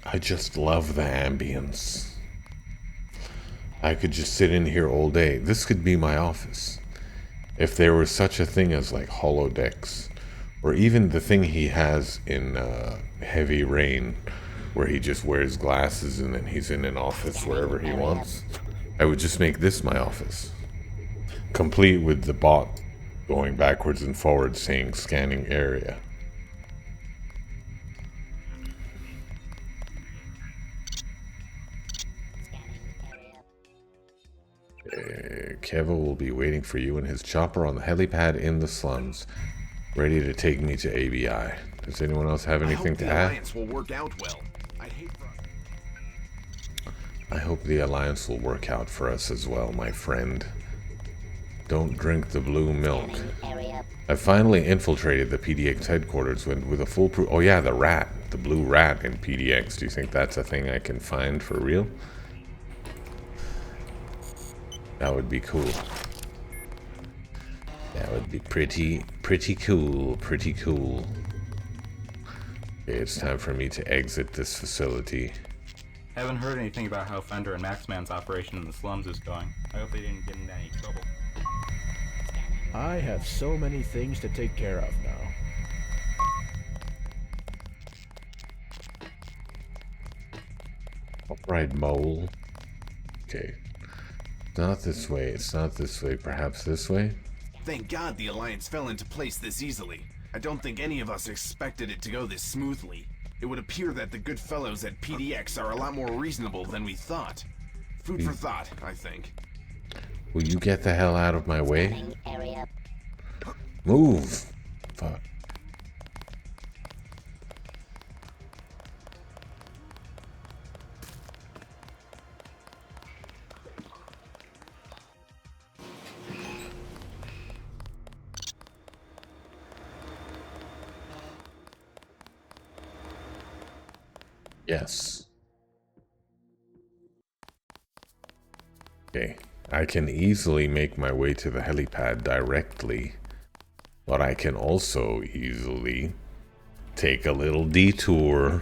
I just love the ambience. I could just sit in here all day. This could be my office. If there was such a thing as like holodecks, or even the thing he has in Heavy Rain, where he just wears glasses and then he's in an office wherever he wants, I would just make this my office, complete with the bot going backwards and forwards saying scanning area. Keva will be waiting for you in his chopper on the helipad in the slums, ready to take me to ABI. Does anyone else have anything to add? Alliance will work out well. I hope the Alliance will work out for us as well, my friend. Don't drink the blue milk. I finally infiltrated the PDX headquarters with a foolproof... Oh yeah, the rat. The blue rat in PDX. Do you think that's a thing I can find for real? That would be cool. That would be pretty cool. Pretty cool. Okay, it's time for me to exit this facility. Haven't heard anything about how Fender and Maxman's operation in the slums is going. I hope they didn't get into any trouble. I have so many things to take care of now. Alright, mole. Okay. Not this way. It's not this way. Perhaps this way? Thank God the Alliance fell into place this easily. I don't think any of us expected it to go this smoothly. It would appear that the good fellows at PDX are a lot more reasonable than we thought. Food for thought, I think. Will you get the hell out of my way? Move! Fuck. Yes. Okay. I can easily make my way to the helipad directly, but I can also easily take a little detour.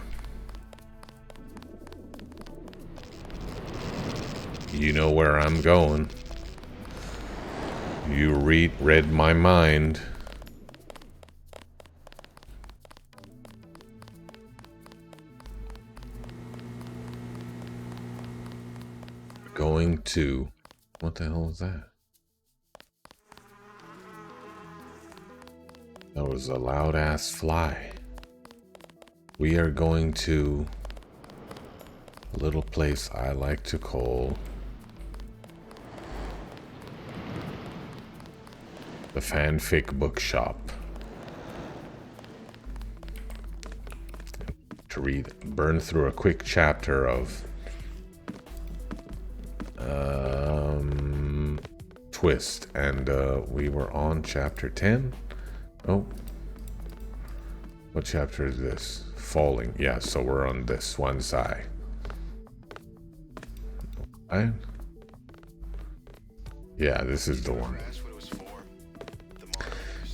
You know where I'm going. You read my mind. Going to... What the hell is that? That was a loud-ass fly. We are going to a little place I like to call the Fanfic Bookshop. To burn through a quick chapter of Twist, and we were on chapter 10. Oh, what chapter is this? Falling. Yeah, so we're on this one side. Right? Yeah, this is the one.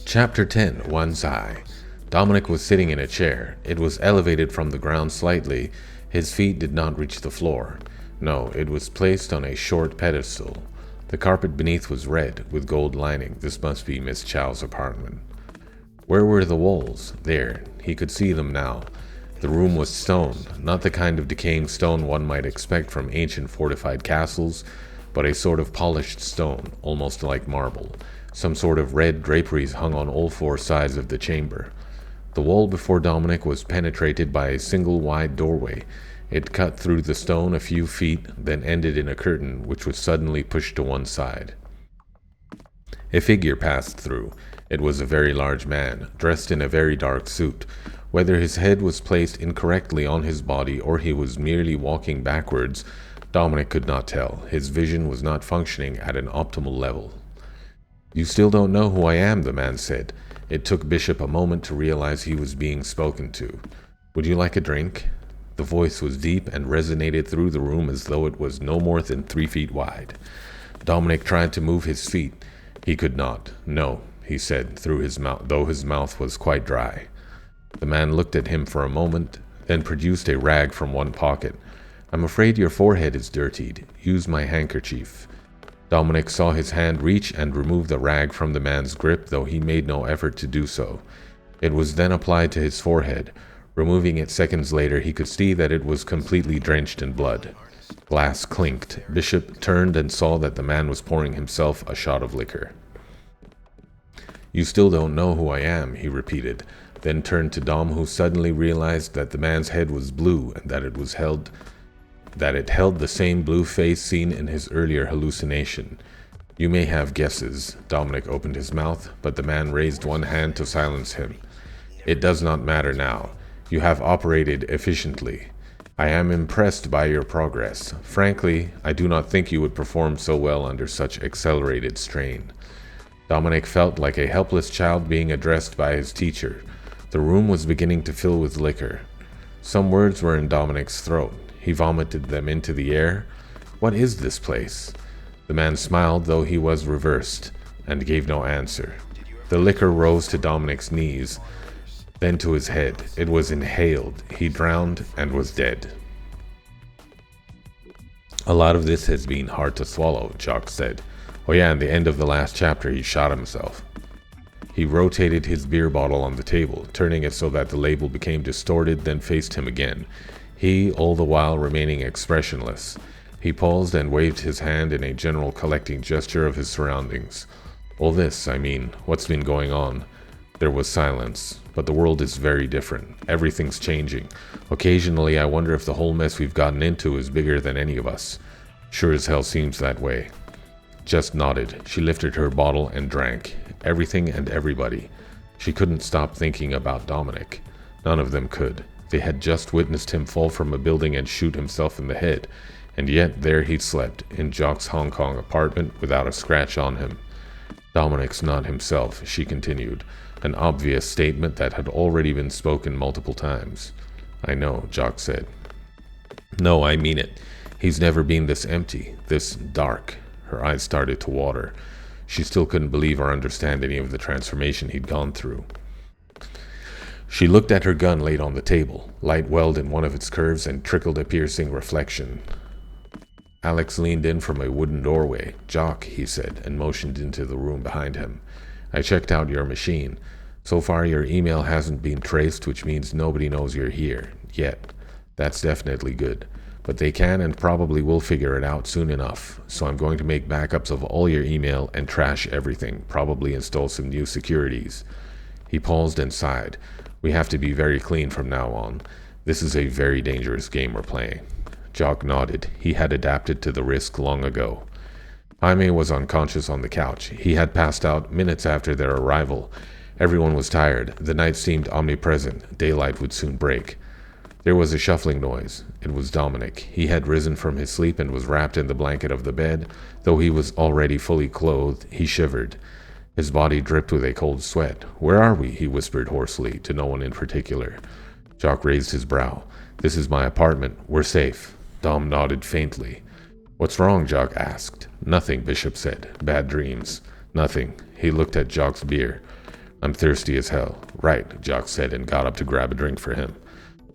Chapter 10, One's Eye. Dominic was sitting in a chair. It was elevated from the ground slightly. His feet did not reach the floor. No, it was placed on a short pedestal. The carpet beneath was red, with gold lining. This must be Miss Chow's apartment. Where were the walls? There. He could see them now. The room was stone, not the kind of decaying stone one might expect from ancient fortified castles, but a sort of polished stone, almost like marble. Some sort of red draperies hung on all four sides of the chamber. The wall before Dominic was penetrated by a single wide doorway. It cut through the stone a few feet, then ended in a curtain, which was suddenly pushed to one side. A figure passed through. It was a very large man, dressed in a very dark suit. Whether his head was placed incorrectly on his body or he was merely walking backwards, Dominic could not tell. His vision was not functioning at an optimal level. "You still don't know who I am," the man said. It took Bishop a moment to realize he was being spoken to. "Would you like a drink?" The voice was deep and resonated through the room as though it was no more than 3 feet wide. Dominic tried to move his feet. He could not. "No," he said through his mouth, though his mouth was quite dry. The man looked at him for a moment, then produced a rag from one pocket. "I'm afraid your forehead is dirtied. Use my handkerchief." Dominic saw his hand reach and remove the rag from the man's grip, though he made no effort to do so. It was then applied to his forehead. Removing it seconds later, he could see that it was completely drenched in blood. Glass clinked. Bishop turned and saw that the man was pouring himself a shot of liquor. "You still don't know who I am," he repeated, then turned to Dom, who suddenly realized that the man's head was blue and that it held the same blue face seen in his earlier hallucination. "You may have guesses." Dominic opened his mouth, but the man raised one hand to silence him. "It does not matter now. You have operated efficiently. I am impressed by your progress. Frankly, I do not think you would perform so well under such accelerated strain." Dominic felt like a helpless child being addressed by his teacher. The room was beginning to fill with liquor. Some words were in Dominic's throat. He vomited them into the air. "What is this place?" The man smiled, though he was reversed, and gave no answer. The liquor rose to Dominic's knees, then to his head. It was inhaled. He drowned and was dead. "A lot of this has been hard to swallow," Jock said. "Oh yeah, in the end of the last chapter he shot himself." He rotated his beer bottle on the table, turning it so that the label became distorted, then faced him again. He, all the while, remaining expressionless. He paused and waved his hand in a general collecting gesture of his surroundings. "All this, I mean, what's been going on?" There was silence. "But the world is very different. Everything's changing. Occasionally I wonder if the whole mess we've gotten into is bigger than any of us. Sure as hell seems that way." Jess nodded. She lifted her bottle and drank. Everything and everybody. She couldn't stop thinking about Dominic. None of them could. They had just witnessed him fall from a building and shoot himself in the head, and yet there he slept, in Jock's Hong Kong apartment, without a scratch on him. "Dominic's not himself," she continued, an obvious statement that had already been spoken multiple times. "I know," Jock said. "No, I mean it. He's never been this empty, this dark." Her eyes started to water. She still couldn't believe or understand any of the transformation he'd gone through. She looked at her gun laid on the table. Light welled in one of its curves and trickled a piercing reflection. Alex leaned in from a wooden doorway. "Jock," he said, and motioned into the room behind him. "I checked out your machine. So far your email hasn't been traced, which means nobody knows you're here. Yet. That's definitely good. But they can and probably will figure it out soon enough. So I'm going to make backups of all your email and trash everything, probably install some new securities." He paused and sighed. "We have to be very clean from now on. This is a very dangerous game we're playing." Jock nodded. He had adapted to the risk long ago. Jaime was unconscious on the couch. He had passed out minutes after their arrival. Everyone was tired. The night seemed omnipresent. Daylight would soon break. There was a shuffling noise. It was Dominic. He had risen from his sleep and was wrapped in the blanket of the bed. Though he was already fully clothed, he shivered. His body dripped with a cold sweat. "Where are we?" he whispered hoarsely, to no one in particular. Jock raised his brow. "This is my apartment. We're safe." Dom nodded faintly. "What's wrong?" Jock asked. "Nothing," Bishop said. "Bad dreams." "Nothing." He looked at Jock's beer. "I'm thirsty as hell." "Right," Jock said and got up to grab a drink for him.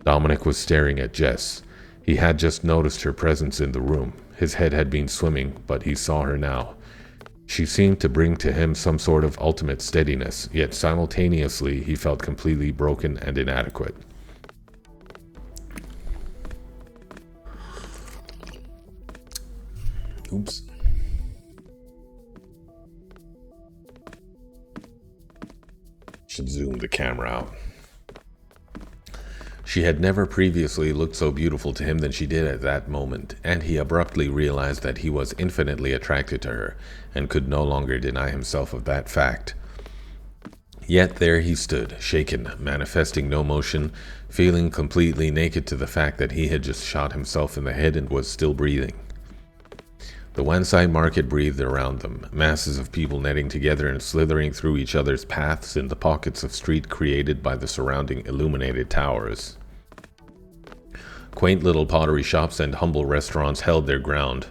Dominic was staring at Jess. He had just noticed her presence in the room. His head had been swimming, but he saw her now. She seemed to bring to him some sort of ultimate steadiness, yet simultaneously he felt completely broken and inadequate. Oops. Should zoom the camera out. She had never previously looked so beautiful to him than she did at that moment, and he abruptly realized that he was infinitely attracted to her, and could no longer deny himself of that fact. Yet there he stood, shaken, manifesting no motion, feeling completely naked to the fact that he had just shot himself in the head and was still breathing. The Wanside market breathed around them, masses of people netting together and slithering through each other's paths in the pockets of street created by the surrounding illuminated towers. Quaint little pottery shops and humble restaurants held their ground,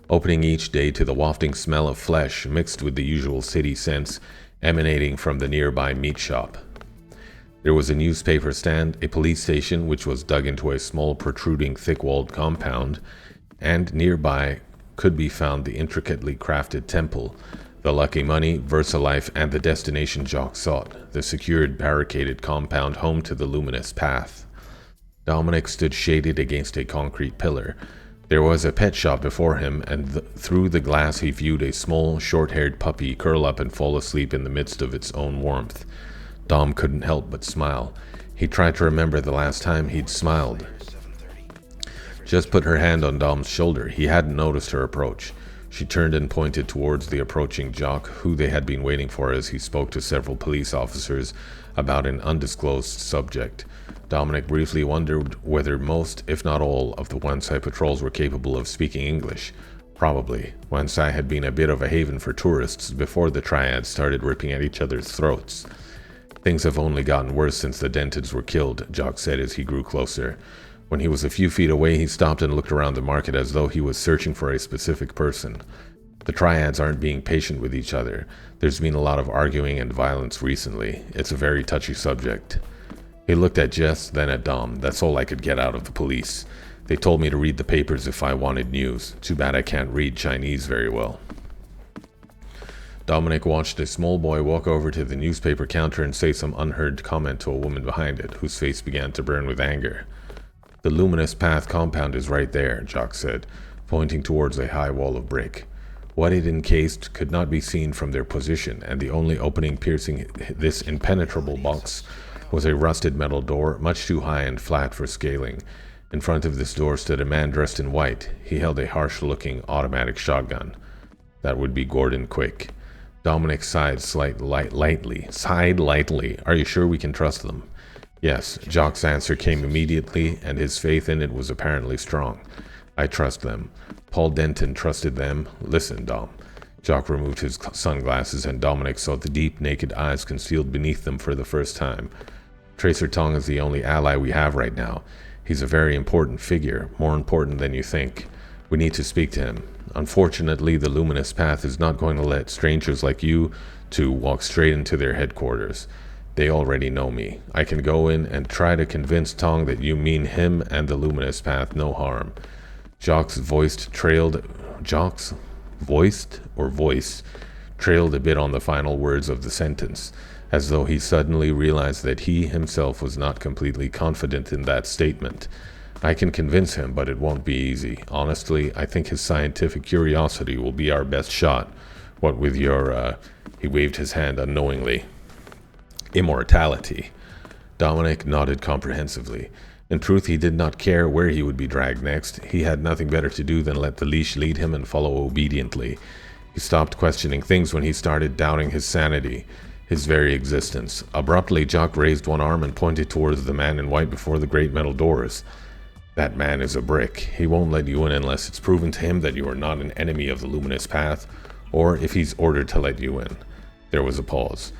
opening each day to the wafting smell of flesh mixed with the usual city scents emanating from the nearby meat shop. There was a newspaper stand, a police station which was dug into a small protruding thick-walled compound, and nearby could be found the intricately crafted temple, the lucky money, VersaLife, and the destination Jock sought, the secured barricaded compound home to the luminous path. Dominic stood shaded against a concrete pillar. There was a pet shop before him, and through the glass he viewed a small, short-haired puppy curl up and fall asleep in the midst of its own warmth. Dom couldn't help but smile. He tried to remember the last time he'd smiled. Jess put her hand on Dom's shoulder. He hadn't noticed her approach. She turned and pointed towards the approaching Jock, who they had been waiting for as he spoke to several police officers about an undisclosed subject. Dominic briefly wondered whether most, if not all, of the Wansai patrols were capable of speaking English. Probably. Wansai had been a bit of a haven for tourists before the triads started ripping at each other's throats. Things have only gotten worse since the Dentons were killed, Jock said as he grew closer. When he was a few feet away, he stopped and looked around the market as though he was searching for a specific person. The triads aren't being patient with each other. There's been a lot of arguing and violence recently. It's a very touchy subject. He looked at Jess, then at Dom. That's all I could get out of the police. They told me to read the papers if I wanted news. Too bad I can't read Chinese very well. Dominic watched a small boy walk over to the newspaper counter and say some unheard comment to a woman behind it, whose face began to burn with anger. The luminous path compound is right there, Jock said, pointing towards a high wall of brick. What it encased could not be seen from their position, and the only opening piercing this impenetrable box was a rusted metal door, much too high and flat for scaling. In front of this door stood a man dressed in white. He held a harsh-looking automatic shotgun. That would be Gordon Quick. Dominic sighed lightly. Are you sure we can trust them? Yes, Jock's answer came immediately, and his faith in it was apparently strong. I trust them. Paul Denton trusted them. Listen, Dom. Jock removed his sunglasses, and Dominic saw the deep, naked eyes concealed beneath them for the first time. Tracer Tong is the only ally we have right now. He's a very important figure, more important than you think. We need to speak to him. Unfortunately, the Luminous Path is not going to let strangers like you two walk straight into their headquarters. They already know me. I can go in and try to convince Tong that you mean him and the Luminous Path no harm. Jock's voice trailed a bit on the final words of the sentence, as though he suddenly realized that he himself was not completely confident in that statement. I can convince him, but it won't be easy. Honestly, I think his scientific curiosity will be our best shot. What with your, he waved his hand unknowingly. Immortality. Dominic nodded comprehensively. In truth, he did not care where he would be dragged next. He had nothing better to do than let the leash lead him and follow obediently. He stopped questioning things when he started doubting his sanity, his very existence. Abruptly, Jock raised one arm and pointed towards the man in white before the great metal doors. That man is a brick. He won't let you in unless it's proven to him that you are not an enemy of the Luminous Path, or if he's ordered to let you in. There was a pause.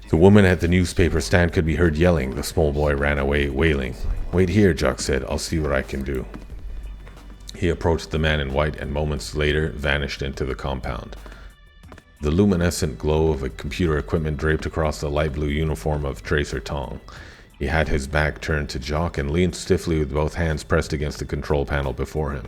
The woman at the newspaper stand could be heard yelling. The small boy ran away, wailing. Wait here, Jock said. I'll see what I can do. He approached the man in white and moments later vanished into the compound. The luminescent glow of a computer equipment draped across the light blue uniform of Tracer Tong. He had his back turned to Jock and leaned stiffly with both hands pressed against the control panel before him.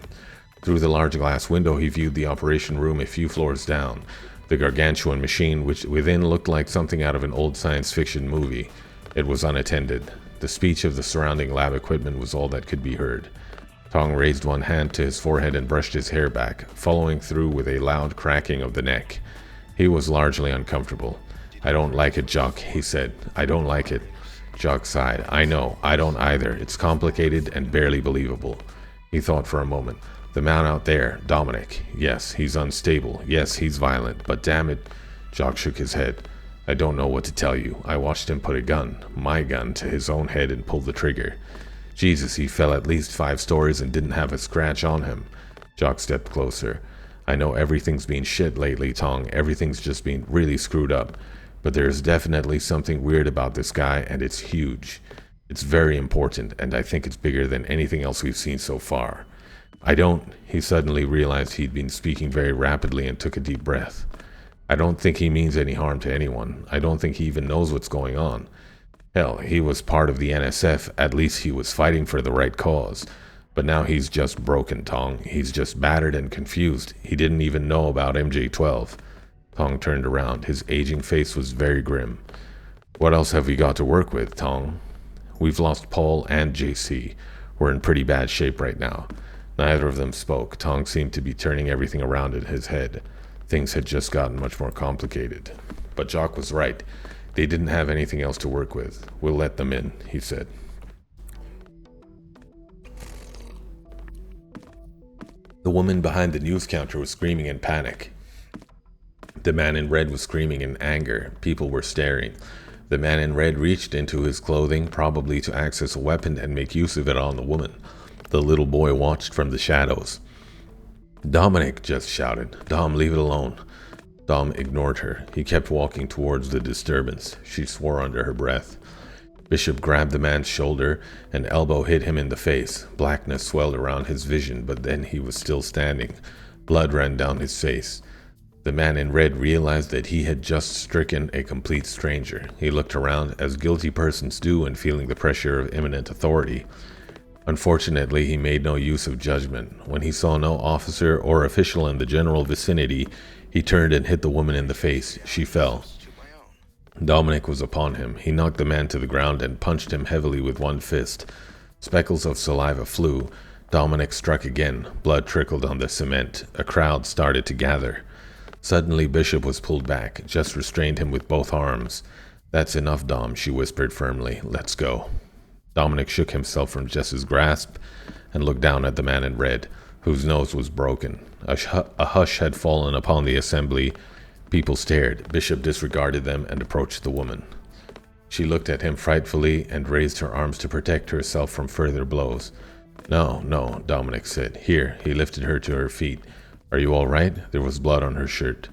Through the large glass window he viewed the operation room a few floors down. The gargantuan machine, which within looked like something out of an old science fiction movie. It was unattended. The speech of the surrounding lab equipment was all that could be heard. Tong raised one hand to his forehead and brushed his hair back, following through with a loud cracking of the neck. He was largely uncomfortable. I don't like it, Jock, he said. I don't like it. Jock sighed. I know, I don't either. It's complicated and barely believable. He thought for a moment. The man out there, Dominic. Yes, he's unstable. Yes, he's violent. But damn it. Jock shook his head. I don't know what to tell you. I watched him put a gun, my gun, to his own head and pull the trigger. Jesus, he fell at least 5 stories and didn't have a scratch on him. Jock stepped closer. I know everything's been shit lately, Tong. Everything's just been really screwed up. But there's definitely something weird about this guy, and it's huge. It's very important, and I think it's bigger than anything else we've seen so far. He suddenly realized he'd been speaking very rapidly and took a deep breath. I don't think he means any harm to anyone. I don't think he even knows what's going on. Hell, he was part of the NSF. At least he was fighting for the right cause. But now he's just broken, Tong. He's just battered and confused. He didn't even know about MJ-12. Tong turned around. His aging face was very grim. What else have we got to work with, Tong? We've lost Paul and JC. We're in pretty bad shape right now. Neither of them spoke. Tong seemed to be turning everything around in his head. Things had just gotten much more complicated. But Jock was right. They didn't have anything else to work with. We'll let them in, he said. The woman behind the news counter was screaming in panic. The man in red was screaming in anger. People were staring. The man in red reached into his clothing, probably to access a weapon and make use of it on the woman. The little boy watched from the shadows. Dominic, just shouted. Dom, leave it alone. Dom ignored her. He kept walking towards the disturbance. She swore under her breath. Bishop grabbed the man's shoulder. An elbow hit him in the face. Blackness swelled around his vision, but then he was still standing. Blood ran down his face. The man in red realized that he had just stricken a complete stranger. He looked around, as guilty persons do when feeling the pressure of imminent authority. Unfortunately, he made no use of judgment. When he saw no officer or official in the general vicinity, he turned and hit the woman in the face. She fell. Dominic was upon him. He knocked the man to the ground and punched him heavily with one fist. Speckles of saliva flew. Dominic struck again. Blood trickled on the cement. A crowd started to gather. Suddenly, Bishop was pulled back. Jess restrained him with both arms. That's enough, Dom, she whispered firmly. Let's go. Dominic shook himself from Jess's grasp and looked down at the man in red, whose nose was broken. A hush had fallen upon the assembly. People stared. Bishop disregarded them and approached the woman. She looked at him frightfully and raised her arms to protect herself from further blows. No, no, Dominic said. Here, he lifted her to her feet. Are you all right? There was blood on her shirt.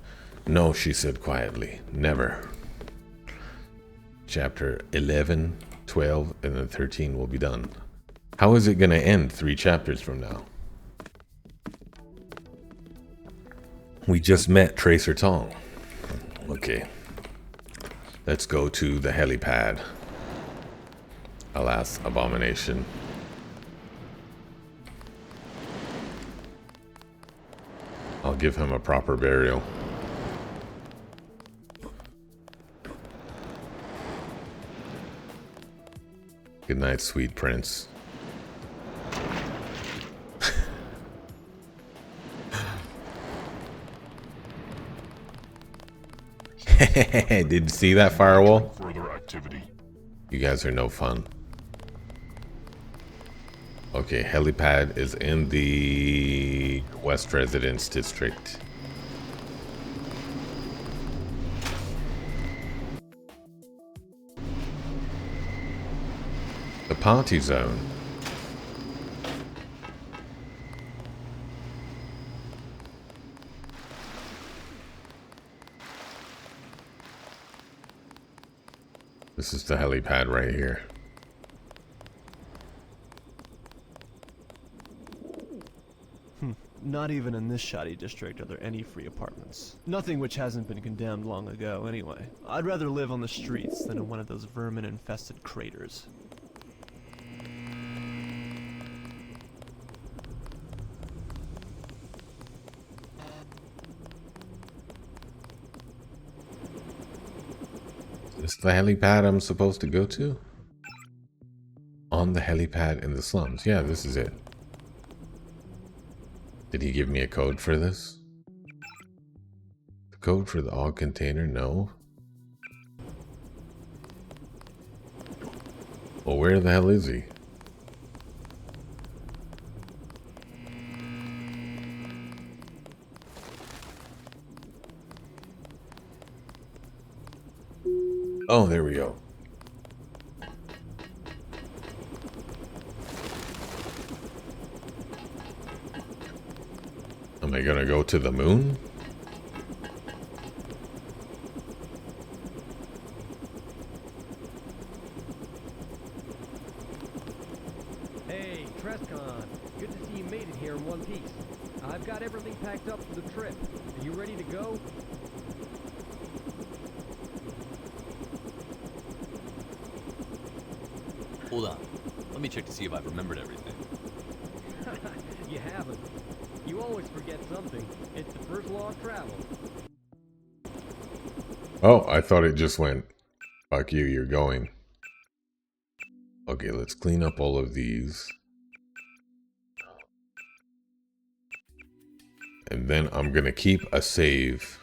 No, she said quietly. Never. Chapter 11, 12, and then 13 will be done. How is it going to end 3 chapters from now? We just met Tracer Tong. Okay. Let's go to the helipad. Alas, abomination. I'll give him a proper burial. Good night, sweet prince. Did you see that firewall? Further activity. You guys are no fun. Okay, helipad is in the West Residence District. The party zone. This is the helipad right here. Not even in this shoddy district are there any free apartments. Nothing which hasn't been condemned long ago, anyway. I'd rather live on the streets than in one of those vermin-infested craters. Is this the helipad I'm supposed to go to? On the helipad in the slums. Yeah, this is it. Did he give me a code for this? The code for the AUG container? No. Well, where the hell is he? Oh, there we go. Am I gonna go to the moon? Hey, Trescon. Good to see you made it here in one piece. I've got everything packed up for the trip. Are you ready to go? Hold on. Let me check to see if I've remembered everything. You haven't. You always forget something. It's the first law of travel. Oh, I thought it just went, fuck you, you're going. Okay, let's clean up all of these. And then I'm gonna keep a save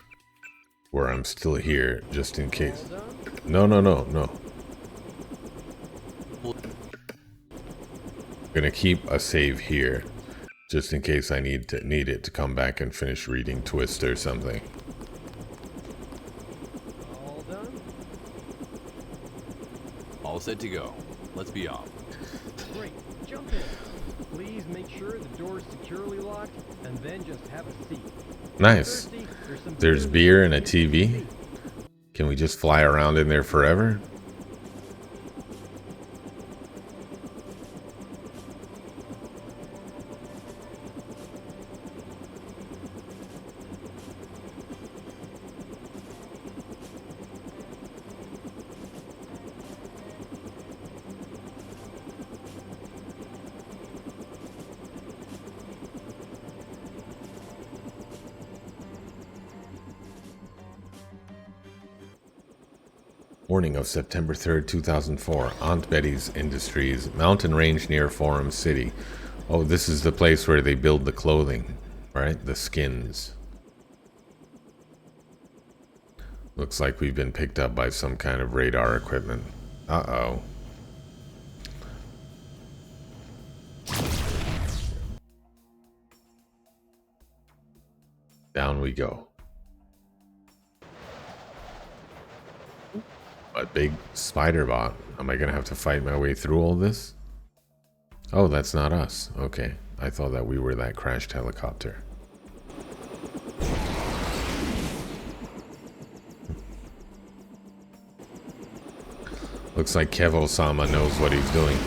where I'm still here, just in case. No. I'm gonna keep a save here, just in case I need it to come back and finish reading Twist or something. All done? All set to go. Let's be off. Great. Jump in. Please make sure the door's securely locked, and then just have a seat. Nice. Thirsty? Some There's beer and a TV. Can we just fly around in there forever? Morning of September 3rd, 2004. Aunt Betty's Industries, mountain range near Forum City. Oh, this is the place where they build the clothing, right? The skins. Looks like we've been picked up by some kind of radar equipment. Uh-oh. Down we go. A big spider bot. Am I gonna have to fight my way through all this? Oh, that's not us. Okay. I thought that we were that crashed helicopter. Looks like Kevo-sama knows what he's doing.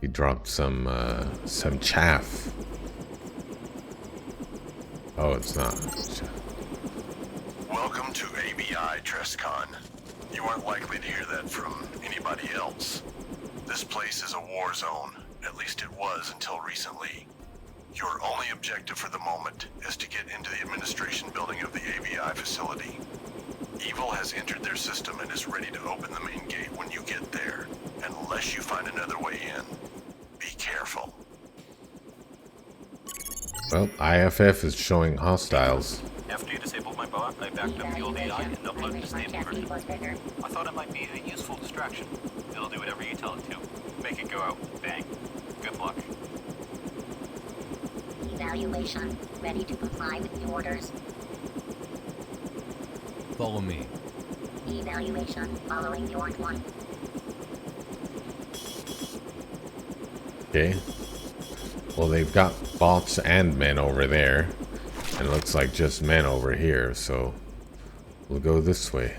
He dropped some chaff. Oh, it's not. Welcome to ABI, Trescon. You aren't likely to hear that from anybody else. This place is a war zone. At least it was until recently. Your only objective for the moment is to get into the administration building of the ABI facility. Evil has entered their system and is ready to open the main gate when you get there. Unless you find another way in, be careful. Well, IFF is showing hostiles. After you disabled my bot, I backed up the old AI and uploaded the stable version. I thought it might be a useful distraction. It'll do whatever you tell it to. Make it go out. Bang. Good luck. Evaluation. Ready to comply with the orders. Follow me. Evaluation. Following the order 1. Okay. Well, they've got bots and men over there. And it looks like just men over here, so we'll go this way.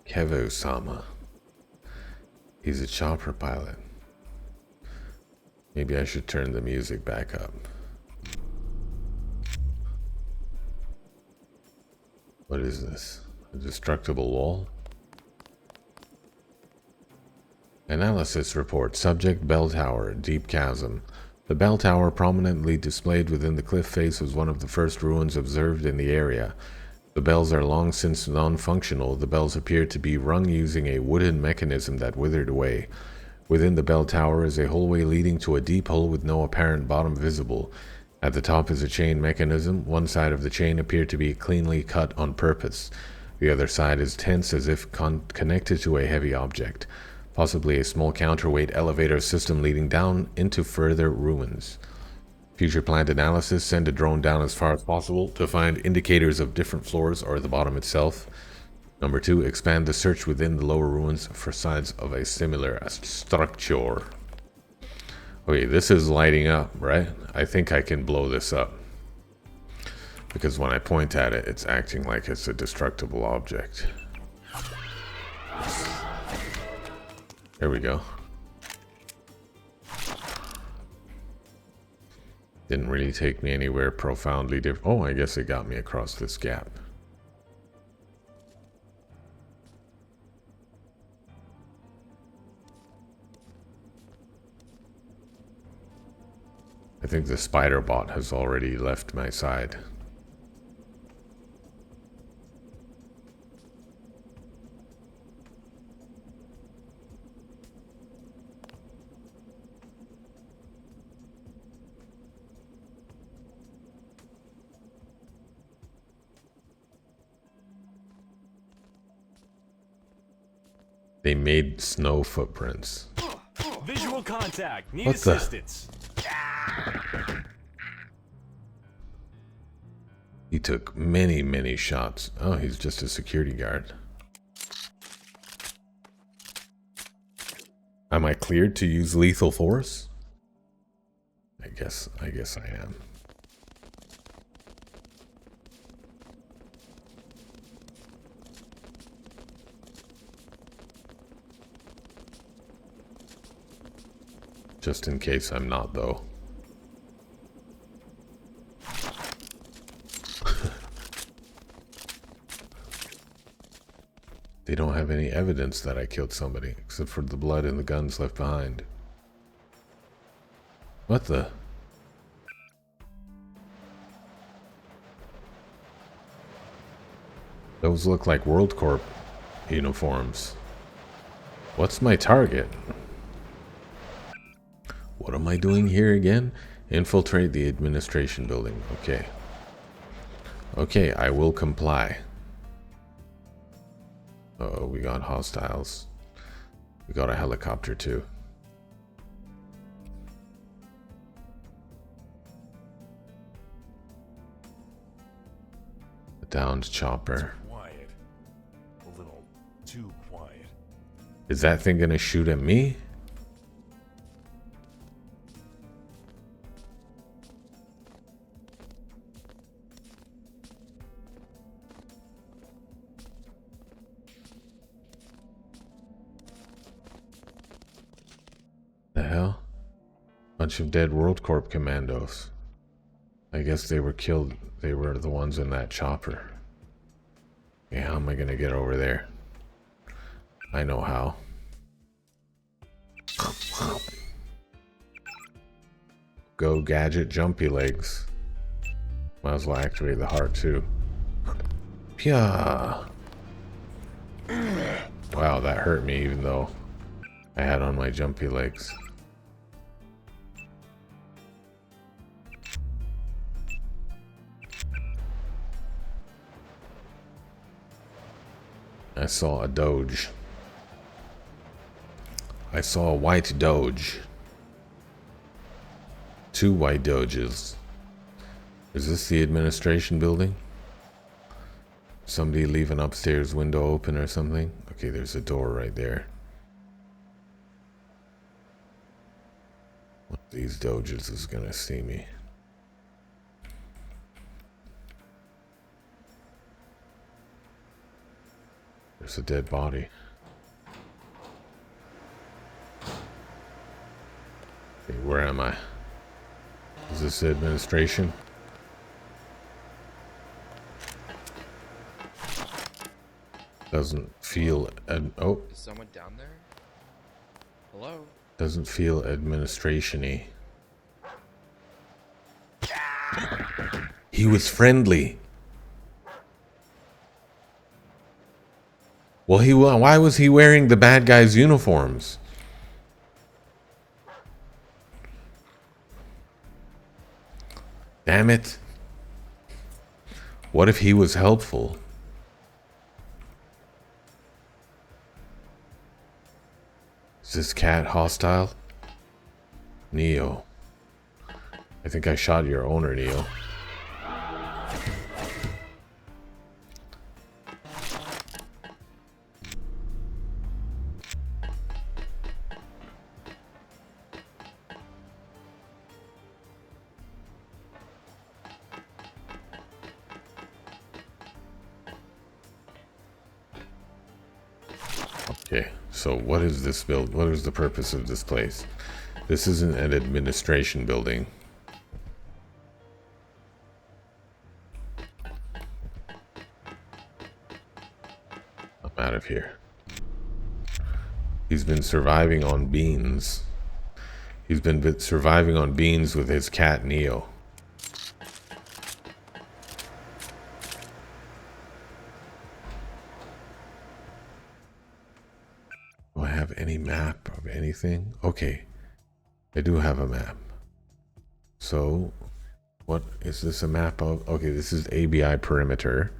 Kevo-sama. He's a chopper pilot. Maybe I should turn the music back up. What is this? A destructible wall? Analysis report. Subject bell tower. Deep chasm. The bell tower, prominently displayed within the cliff face, was one of the first ruins observed in the area. The bells are long since non-functional. The bells appear to be rung using a wooden mechanism that withered away. Within the bell tower is a hallway leading to a deep hole with no apparent bottom visible. At the top is a chain mechanism. One side of the chain appeared to be cleanly cut on purpose. The other side is tense as if connected to a heavy object, possibly a small counterweight elevator system leading down into further ruins. Future plant analysis: send a drone down as far as possible to find indicators of different floors or the bottom itself. Number 2, expand the search within the lower ruins for signs of a similar structure. Okay, this is lighting up, right? I think I can blow this up. Because when I point at it, it's acting like it's a destructible object. There we go. Didn't really take me anywhere profoundly different. Oh, I guess it got me across this gap. I think the spider bot has already left my side. They made snow footprints. Visual contact. Need What the? assistance. He took many, many shots. Oh, he's just a security guard. Am I cleared to use lethal force? I guess I am. Just in case I'm not, though. They don't have any evidence that I killed somebody, except for the blood and the guns left behind. What the? Those look like World Corp uniforms. What's my target? What am I doing here again? Infiltrate the administration building. Okay. Okay, I will comply. Uh-oh, we got hostiles. We got a helicopter too. A downed chopper. Quiet. A little too quiet. Is that thing gonna shoot at me? The hell? Bunch of dead World Corp commandos. I guess they were killed. They were the ones in that chopper. Okay, how am I gonna get over there? I know how. Go gadget jumpy legs. Might as well activate the heart too. Pya. Wow, that hurt me even though I had on my jumpy legs. I saw a doge. I saw a white doge. 2 white doges. Is this the administration building? Somebody leave an upstairs window open or something? Okay, there's a door right there. One of these doges is gonna see me. There's a dead body. Okay, where am I? Is this administration? Doesn't feel oh. Is someone down there? Hello? Doesn't feel administration-y. He was friendly. Well, why was he wearing the bad guy's uniforms? Damn it. What if he was helpful? Is this cat hostile? Neo. I think I shot your owner, Neo. Okay, so what is this build? What is the purpose of this place? This isn't an administration building. I'm out of here. He's been surviving on beans. He's been surviving on beans with his cat Neo. Do I have any map of anything? Okay, I do have a map. So, what is this a map of? Okay, this is ABI perimeter.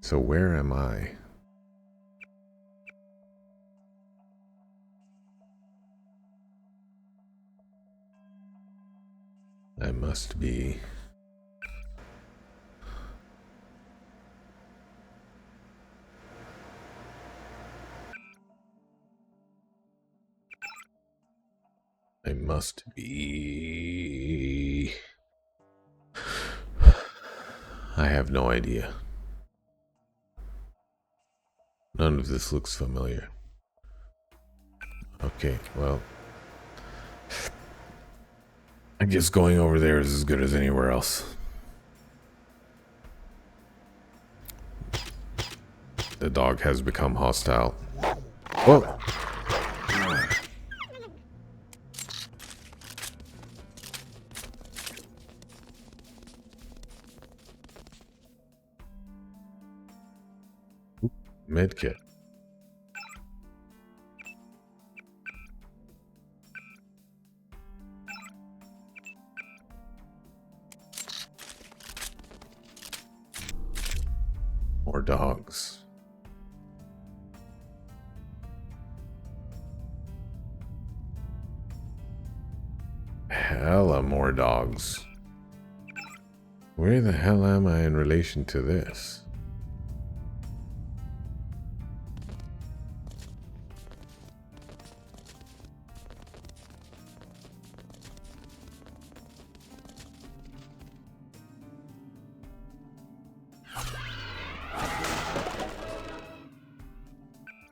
So where am I? I must be... I must be... I have no idea. None of this looks familiar. Okay, well... I guess going over there is as good as anywhere else. The dog has become hostile. Whoa! Medkit. More dogs. Hella more dogs. Where the hell am I in relation to this?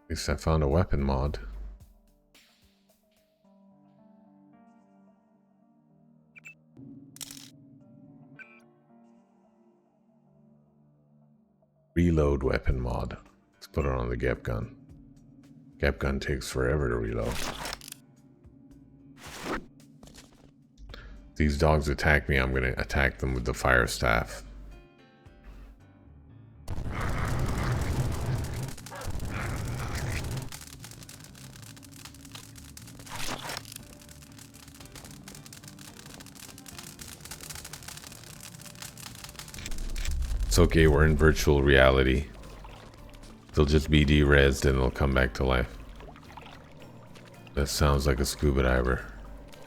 At least I found a weapon mod. Reload weapon mod. Let's put it on the Gep gun. Gep gun takes forever to reload. If these dogs attack me, I'm gonna attack them with the fire staff. It's okay, we're in virtual reality. They'll just be de-rezzed and they'll come back to life. That sounds like a scuba diver.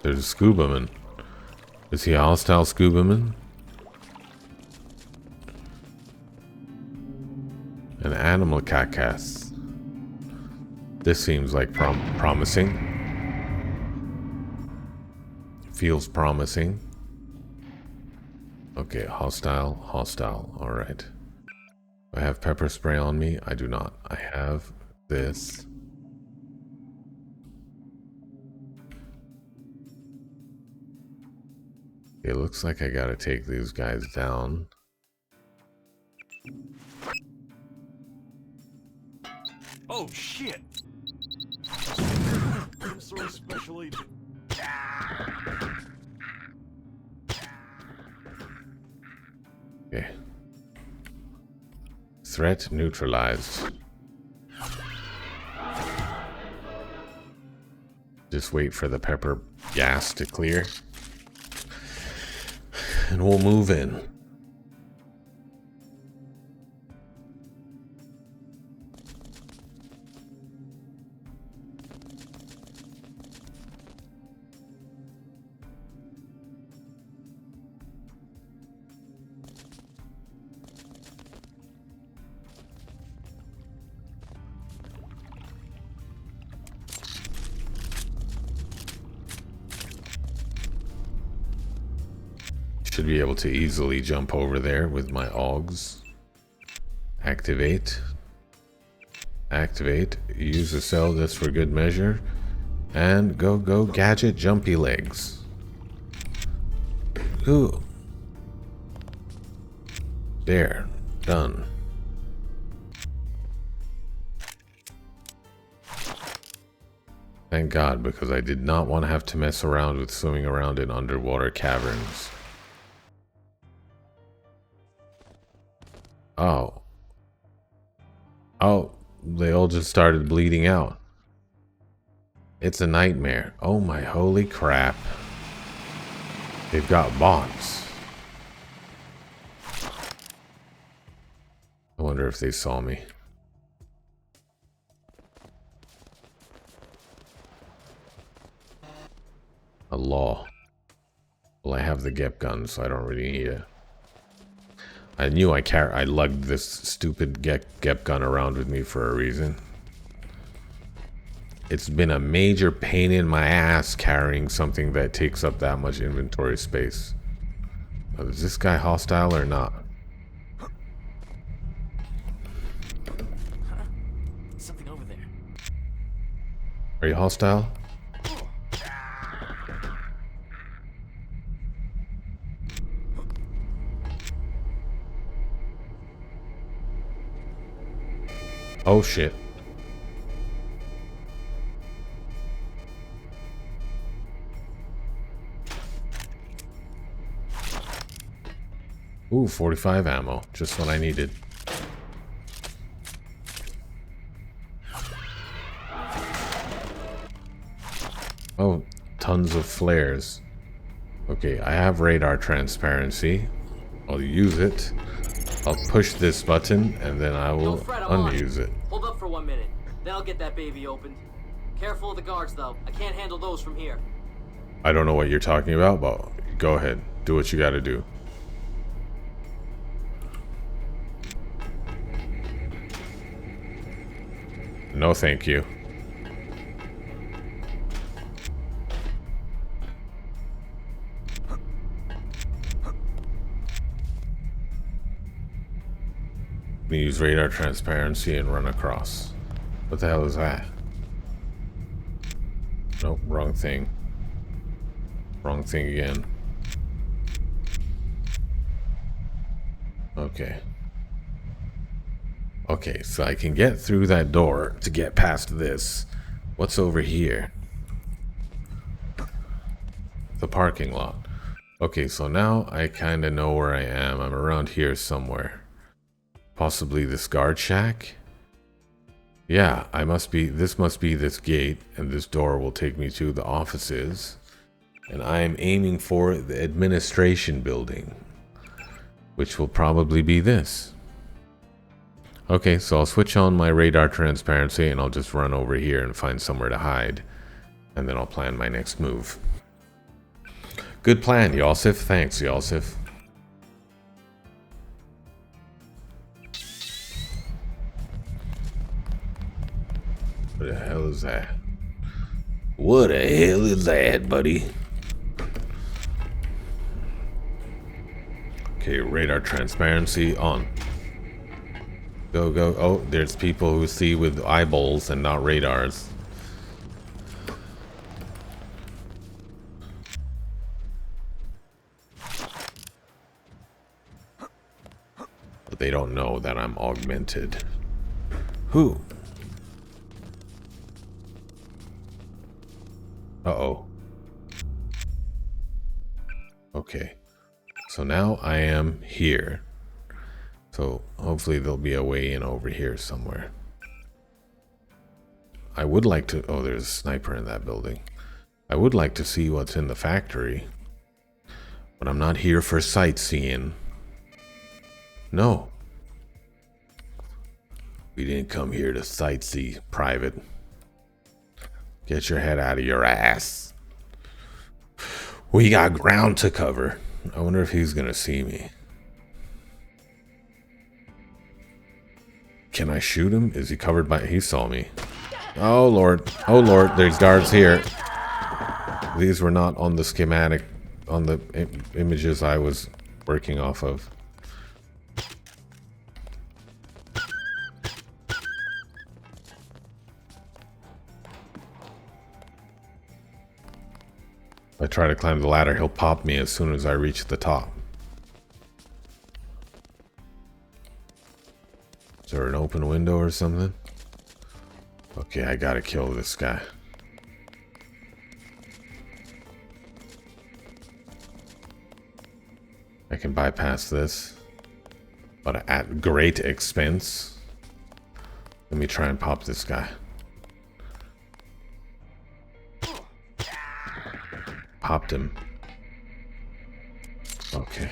There's a scuba man. Is he a hostile scuba man? An animal carcass. This seems like promising. Feels promising. Okay, hostile, hostile. Alright. Do I have pepper spray on me? I do not. I have this. It looks like I gotta take these guys down. Oh shit! I'm sorry, special agent. Okay. Threat neutralized. Just wait for the pepper gas to clear. And we'll move in. Should be able to easily jump over there with my augs. Activate. Activate. Use a cell just for good measure. And go, gadget, jumpy legs. Ooh. There. Done. Thank God, because I did not want to have to mess around with swimming around in underwater caverns. Oh. Oh, they all just started bleeding out. It's a nightmare. Oh my holy crap. They've got bots. I wonder if they saw me. A law. Well, I have the Gep gun, so I don't really need it. I knew I lugged this stupid Gep gun around with me for a reason. It's been a major pain in my ass carrying something that takes up that much inventory space. Is this guy hostile or not? Something over there. Are you hostile? Oh shit. Ooh, 45 ammo. Just what I needed. Oh, tons of flares. Okay, I have radar transparency. I'll use it. I'll push this button and then I will unuse it. Hold up for 1 minute. Then I'll get that baby opened. Careful of the guards though. I can't handle those from here. I don't know what you're talking about, but go ahead. Do what you gotta do. No, thank you. We use radar transparency and run across. What the hell is that? Nope, wrong thing. Wrong thing again. Okay. Okay, so I can get through that door to get past this. What's over here? The parking lot. Okay, so now I kind of know where I am. I'm around here somewhere. Possibly this guard shack? Yeah, this must be this gate, and this door will take me to the offices. And I am aiming for the administration building, which will probably be this. Okay, so I'll switch on my radar transparency and I'll just run over here and find somewhere to hide. And then I'll plan my next move. Good plan, Yosef. Thanks, Yosef. What the hell is that? What the hell is that, buddy? Okay, radar transparency on. Go, go. Oh, there's people who see with eyeballs and not radars. But they don't know that I'm augmented. Who? Uh-oh. Okay. So now I am here. So hopefully there'll be a way in over here somewhere. I would like to... Oh, there's a sniper in that building. I would like to see what's in the factory. But I'm not here for sightseeing. No. We didn't come here to sightsee, Private. Get your head out of your ass. We got ground to cover. I wonder if he's gonna see me. Can I shoot him? Is he covered by... He saw me. Oh lord. Oh lord, there's guards here. These were not on the schematic on the images I was working off of. If I try to climb the ladder, he'll pop me as soon as I reach the top. Is there an open window or something? Okay, I gotta kill this guy. I can bypass this, but at great expense. Let me try and pop this guy. Popped him. Okay.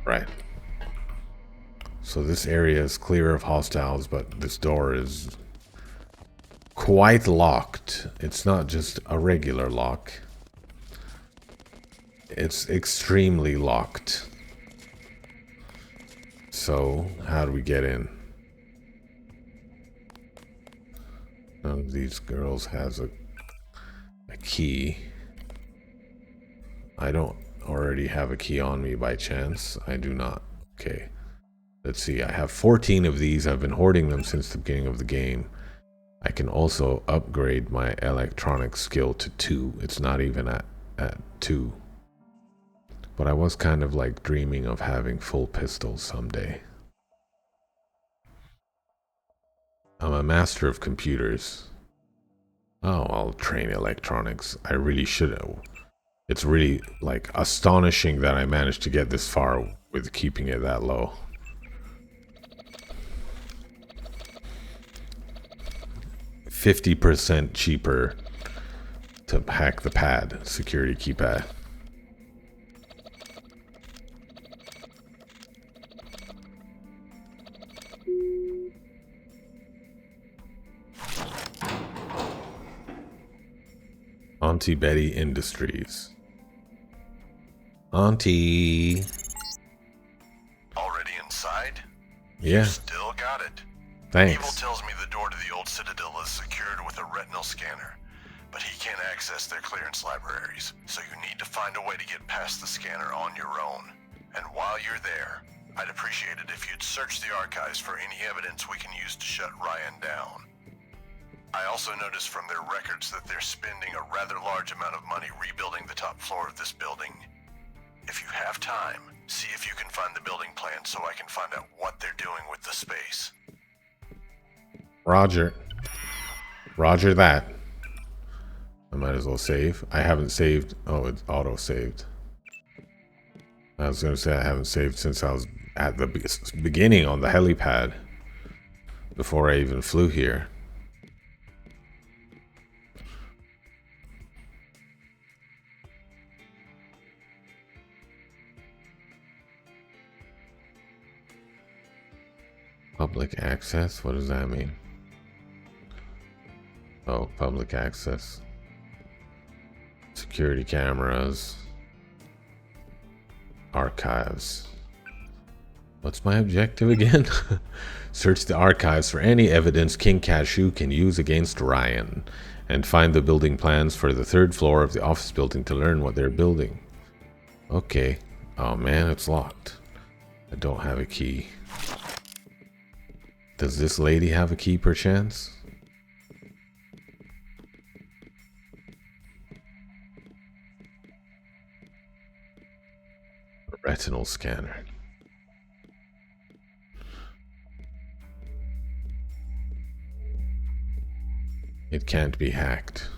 Right. So this area is clear of hostiles, but this door is quite locked. It's not just a regular lock. It's extremely locked. So, how do we get in? None of these girls has a key. I don't already have a key on me by chance. I do not. Okay. Let's see. I have 14 of these. I've been hoarding them since the beginning of the game. I can also upgrade my electronic skill to 2. It's not even at 2. But I was kind of like dreaming of having full pistols someday. I'm a master of computers. Oh, I'll train electronics. I really should have. It's really like astonishing that I managed to get this far with keeping it that low. $50% cheaper to hack the pad, security keypad. Auntie Betty Industries. Auntie. Already inside? Yeah. You still got it. Thanks. Evil tells me the door to the old citadel is secured with a retinal scanner, but he can't access their clearance libraries, so you need to find a way to get past the scanner on your own. And while you're there, I'd appreciate it if you'd search the archives for any evidence we can use to shut Ryan down. I also noticed from their records that they're spending a rather large amount of money rebuilding the top floor of this building. If you have time, see if you can find the building plan so I can find out what they're doing with the space. Roger. Roger that. I might as well save. I haven't saved. Oh, it's auto-saved. I was going to say I haven't saved since I was at the beginning on the helipad. Before I even flew here. Public access? What does that mean? Oh, public access. Security cameras. Archives. What's my objective again? Search the archives for any evidence King Cashew can use against Ryan. And find the building plans for the 3rd floor of the office building to learn what they're building. Okay. Oh man, it's locked. I don't have a key. Does this lady have a key perchance? A retinal scanner. It can't be hacked.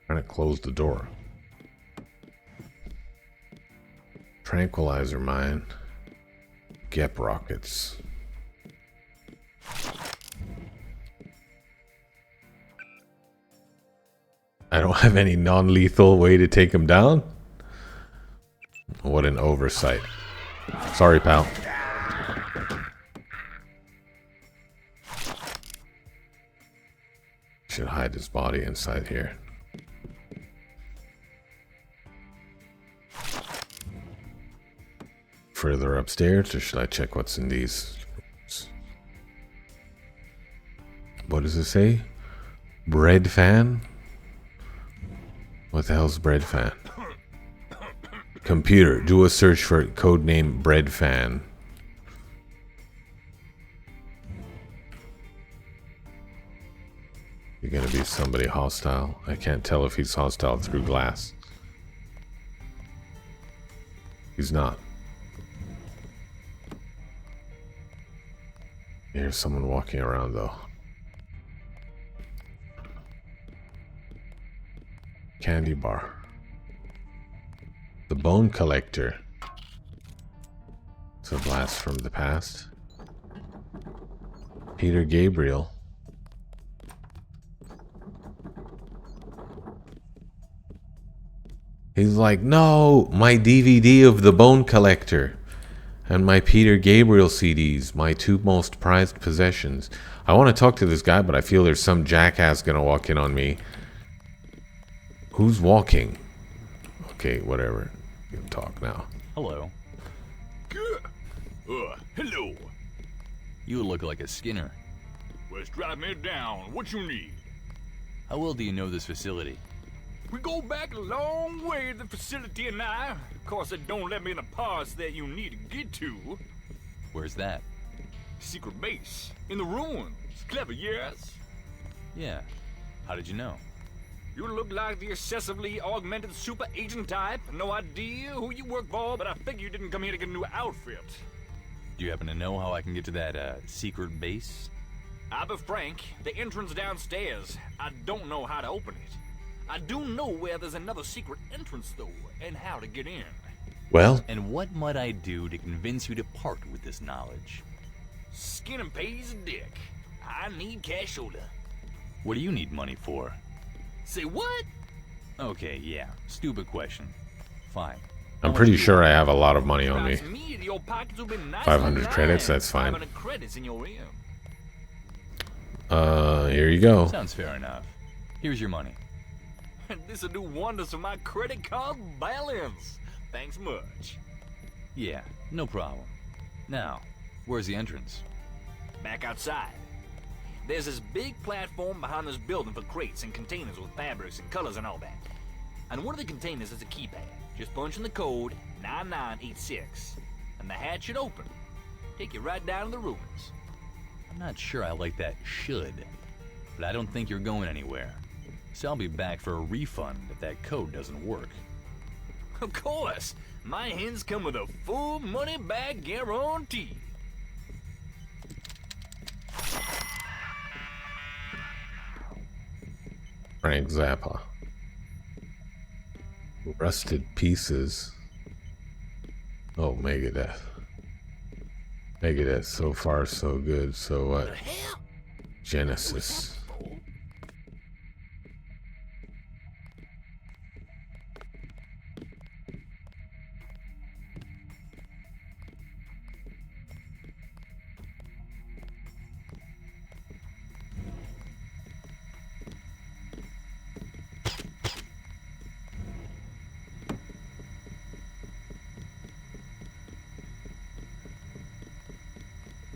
Trying to close the door. Tranquilizer mine. Gep rockets. I don't have any non-lethal way to take him down? What an oversight. Sorry, pal. should hide his body inside here. Further upstairs, or should I check what's in these rooms? What does it say? Bread fan? What the hell's bread fan? Computer, do a search for codename bread fan. You're gonna be somebody hostile. I can't tell if he's hostile through glass. He's not. Here's someone walking around though. Candy bar. The bone collector. It's a blast from the past. Peter Gabriel. He's like, no, my DVD of The Bone Collector and my Peter Gabriel CDs, my two most prized possessions. I want to talk to this guy, but I feel there's some jackass gonna walk in on me. Who's walking? Okay, whatever. You can talk now. Hello. Hello. You look like a Skinner. Well, strike me down. What you need? How well do you know this facility? We go back a long way, the facility and I. Of course, it don't let me in the parts that you need to get to. Where's that? Secret base. In the ruins. Clever, yes? Yeah. How did you know? You look like the excessively augmented super agent type. No idea who you work for, but I figure you didn't come here to get a new outfit. Do you happen to know how I can get to that, secret base? I'll be frank, the entrance downstairs. I don't know how to open it. I do know where there's another secret entrance, though, and how to get in. Well? And what might I do to convince you to part with this knowledge? Skin and pays a dick. I need cash shoulder. What do you need money for? Say what? Okay, yeah. Stupid question. Fine. I'm pretty sure I have a lot of money on me. Your pockets will be nice 500 credits, that's fine. 500 credits in your ear. Here you go. Sounds fair enough. Here's your money. This'll do wonders for my credit card balance. Thanks much. Yeah, no problem. Now, where's the entrance? Back outside. There's this big platform behind this building for crates and containers with fabrics and colors and all that. And one of the containers is a keypad. Just punch in the code 9986, and the hatch should open. Take you right down to the ruins. I'm not sure I like that should, but I don't think you're going anywhere. So I'll be back for a refund if that code doesn't work. Of course! My hens come with a full money back guarantee. Frank Zappa. Rusted pieces. Oh, Megadeth. Megadeth, so far so good. So what? Genesis.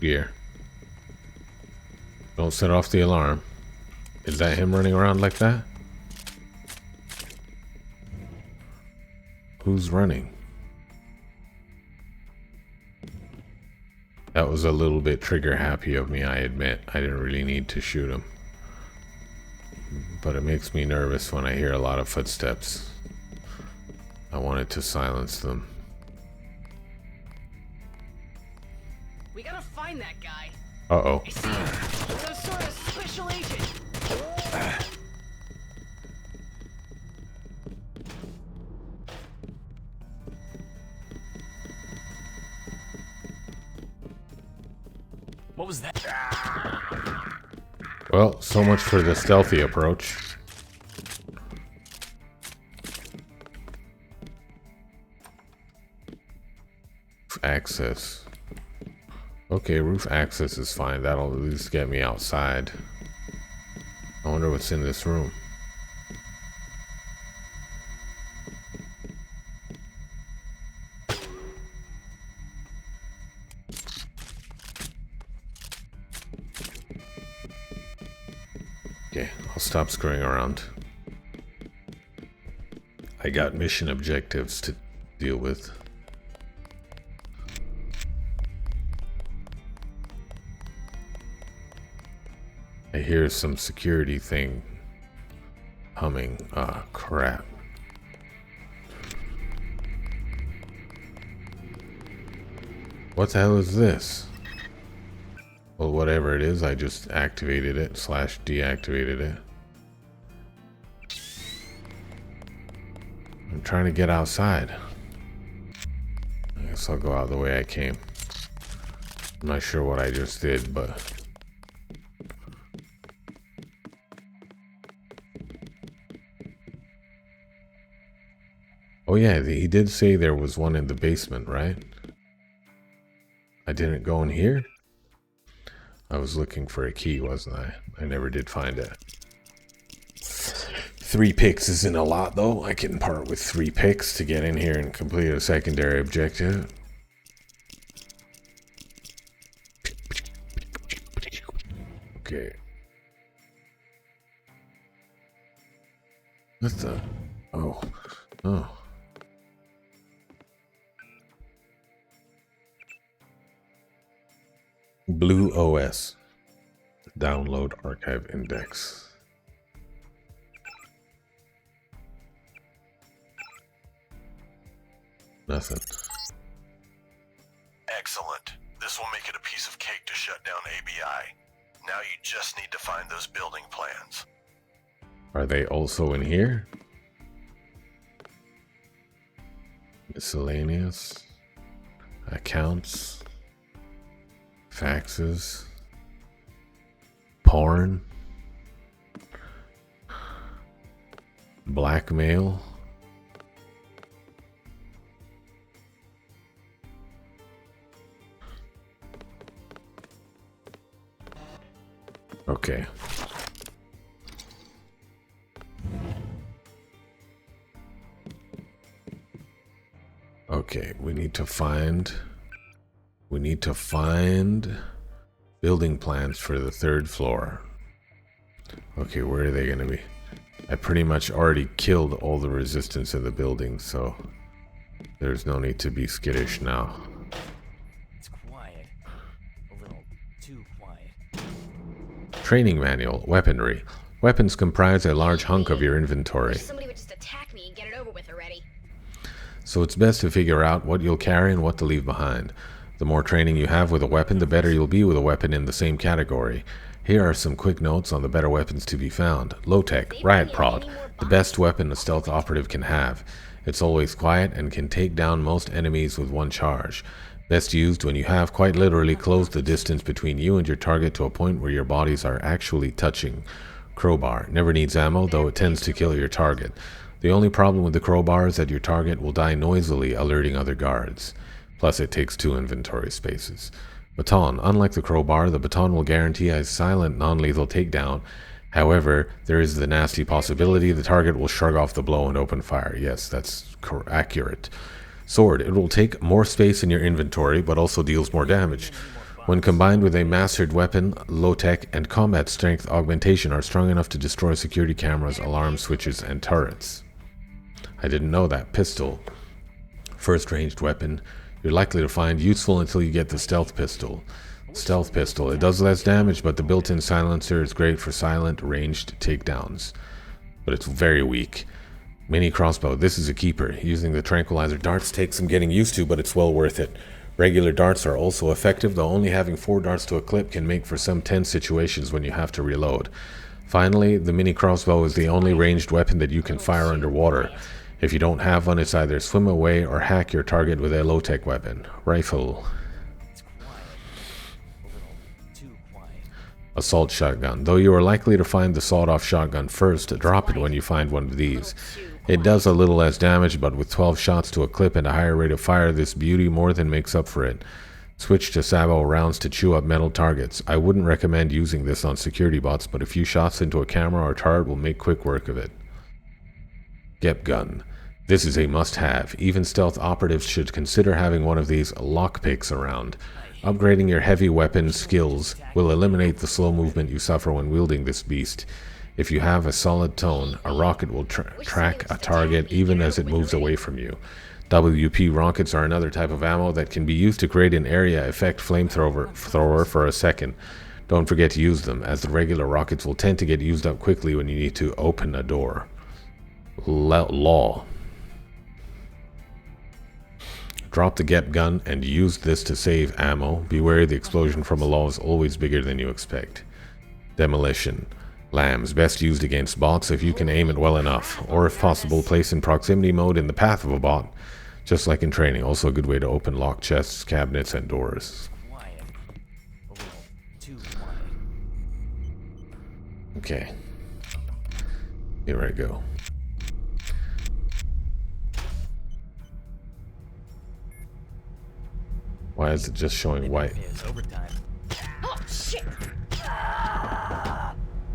Gear. Don't set off the alarm. Is that him running around like that? Who's running? That was a little bit trigger happy of me, I admit. I didn't really need to shoot him. But it makes me nervous when I hear a lot of footsteps. I wanted to silence them. We gotta find that guy. Uh-oh. I see him. Some sort of special agent. What was that? Well, so much for the stealthy approach. Access. Okay, roof access is fine. That'll at least get me outside. I wonder what's in this room. Okay, I'll stop screwing around. I got mission objectives to deal with. I hear some security thing humming. Ah, crap. What the hell is this? Well, whatever it is, I just activated it / deactivated it. I'm trying to get outside. I guess I'll go out the way I came. I'm not sure what I just did, but... Oh yeah, he did say there was one in the basement, right? I didn't go in here? I was looking for a key, wasn't I? I never did find it. 3 picks isn't a lot, though. I can part with 3 picks to get in here and complete a secondary objective. Okay. What the? Oh. Oh. Blue OS. Download archive index. Nothing. Excellent. This will make it a piece of cake to shut down ABI. Now you just need to find those building plans. Are they also in here? Miscellaneous. Accounts. Faxes. Porn. Blackmail. Okay. Okay, we need to find building plans for the 3rd floor. Okay, where are they gonna be? I pretty much already killed all the resistance in the building, so there's no need to be skittish now. It's quiet. A little too quiet. Training manual, weaponry. Weapons comprise a large hunk of your inventory. Somebody would just attack me and get it over with already. So it's best to figure out what you'll carry and what to leave behind. The more training you have with a weapon, the better you'll be with a weapon in the same category. Here are some quick notes on the better weapons to be found. Low-tech, riot prod, the best weapon a stealth operative can have. It's always quiet and can take down most enemies with 1 charge. Best used when you have quite literally closed the distance between you and your target to a point where your bodies are actually touching. Crowbar, never needs ammo, though it tends to kill your target. The only problem with the crowbar is that your target will die noisily, alerting other guards. Plus it takes 2 inventory spaces. Baton. Unlike the crowbar, the baton will guarantee a silent, non-lethal takedown. However, there is the nasty possibility the target will shrug off the blow and open fire. Yes, that's accurate. Sword. It will take more space in your inventory, but also deals more damage. When combined with a mastered weapon, low-tech, and combat strength augmentation are strong enough to destroy security cameras, alarm switches, and turrets. I didn't know that. Pistol. First ranged weapon. You're likely to find useful until you get the stealth pistol. Stealth pistol. It does less damage, but the built-in silencer is great for silent, ranged takedowns. But it's very weak. Mini crossbow. This is a keeper. Using the tranquilizer darts takes some getting used to, but it's well worth it. Regular darts are also effective, though only having 4 darts to a clip can make for some tense situations when you have to reload. Finally, the mini crossbow is the only ranged weapon that you can fire underwater. If you don't have one, it's either swim away or hack your target with a low-tech weapon. Rifle. Assault shotgun. Though you are likely to find the sawed-off shotgun first, drop it when you find one of these. It does a little less damage, but with 12 shots to a clip and a higher rate of fire, this beauty more than makes up for it. Switch to Sabo rounds to chew up metal targets. I wouldn't recommend using this on security bots, but a few shots into a camera or turret will make quick work of it. Gep gun. This is a must-have. Even stealth operatives should consider having one of these lockpicks around. Upgrading your heavy weapon skills will eliminate the slow movement you suffer when wielding this beast. If you have a solid tone, a rocket will track a target even as it moves away from you. WP rockets are another type of ammo that can be used to create an area effect flamethrower for a second. Don't forget to use them, as the regular rockets will tend to get used up quickly when you need to open a door. Law. Drop the Gep gun and use this to save ammo. Be wary the explosion from a law is always bigger than you expect. Demolition. Lambs best used against bots if you can aim it well enough, or if possible place in proximity mode in the path of a bot, just like in training. Also a good way to open locked chests, cabinets, and doors. Okay. Here I go. Why is it just showing white? Oh, shit!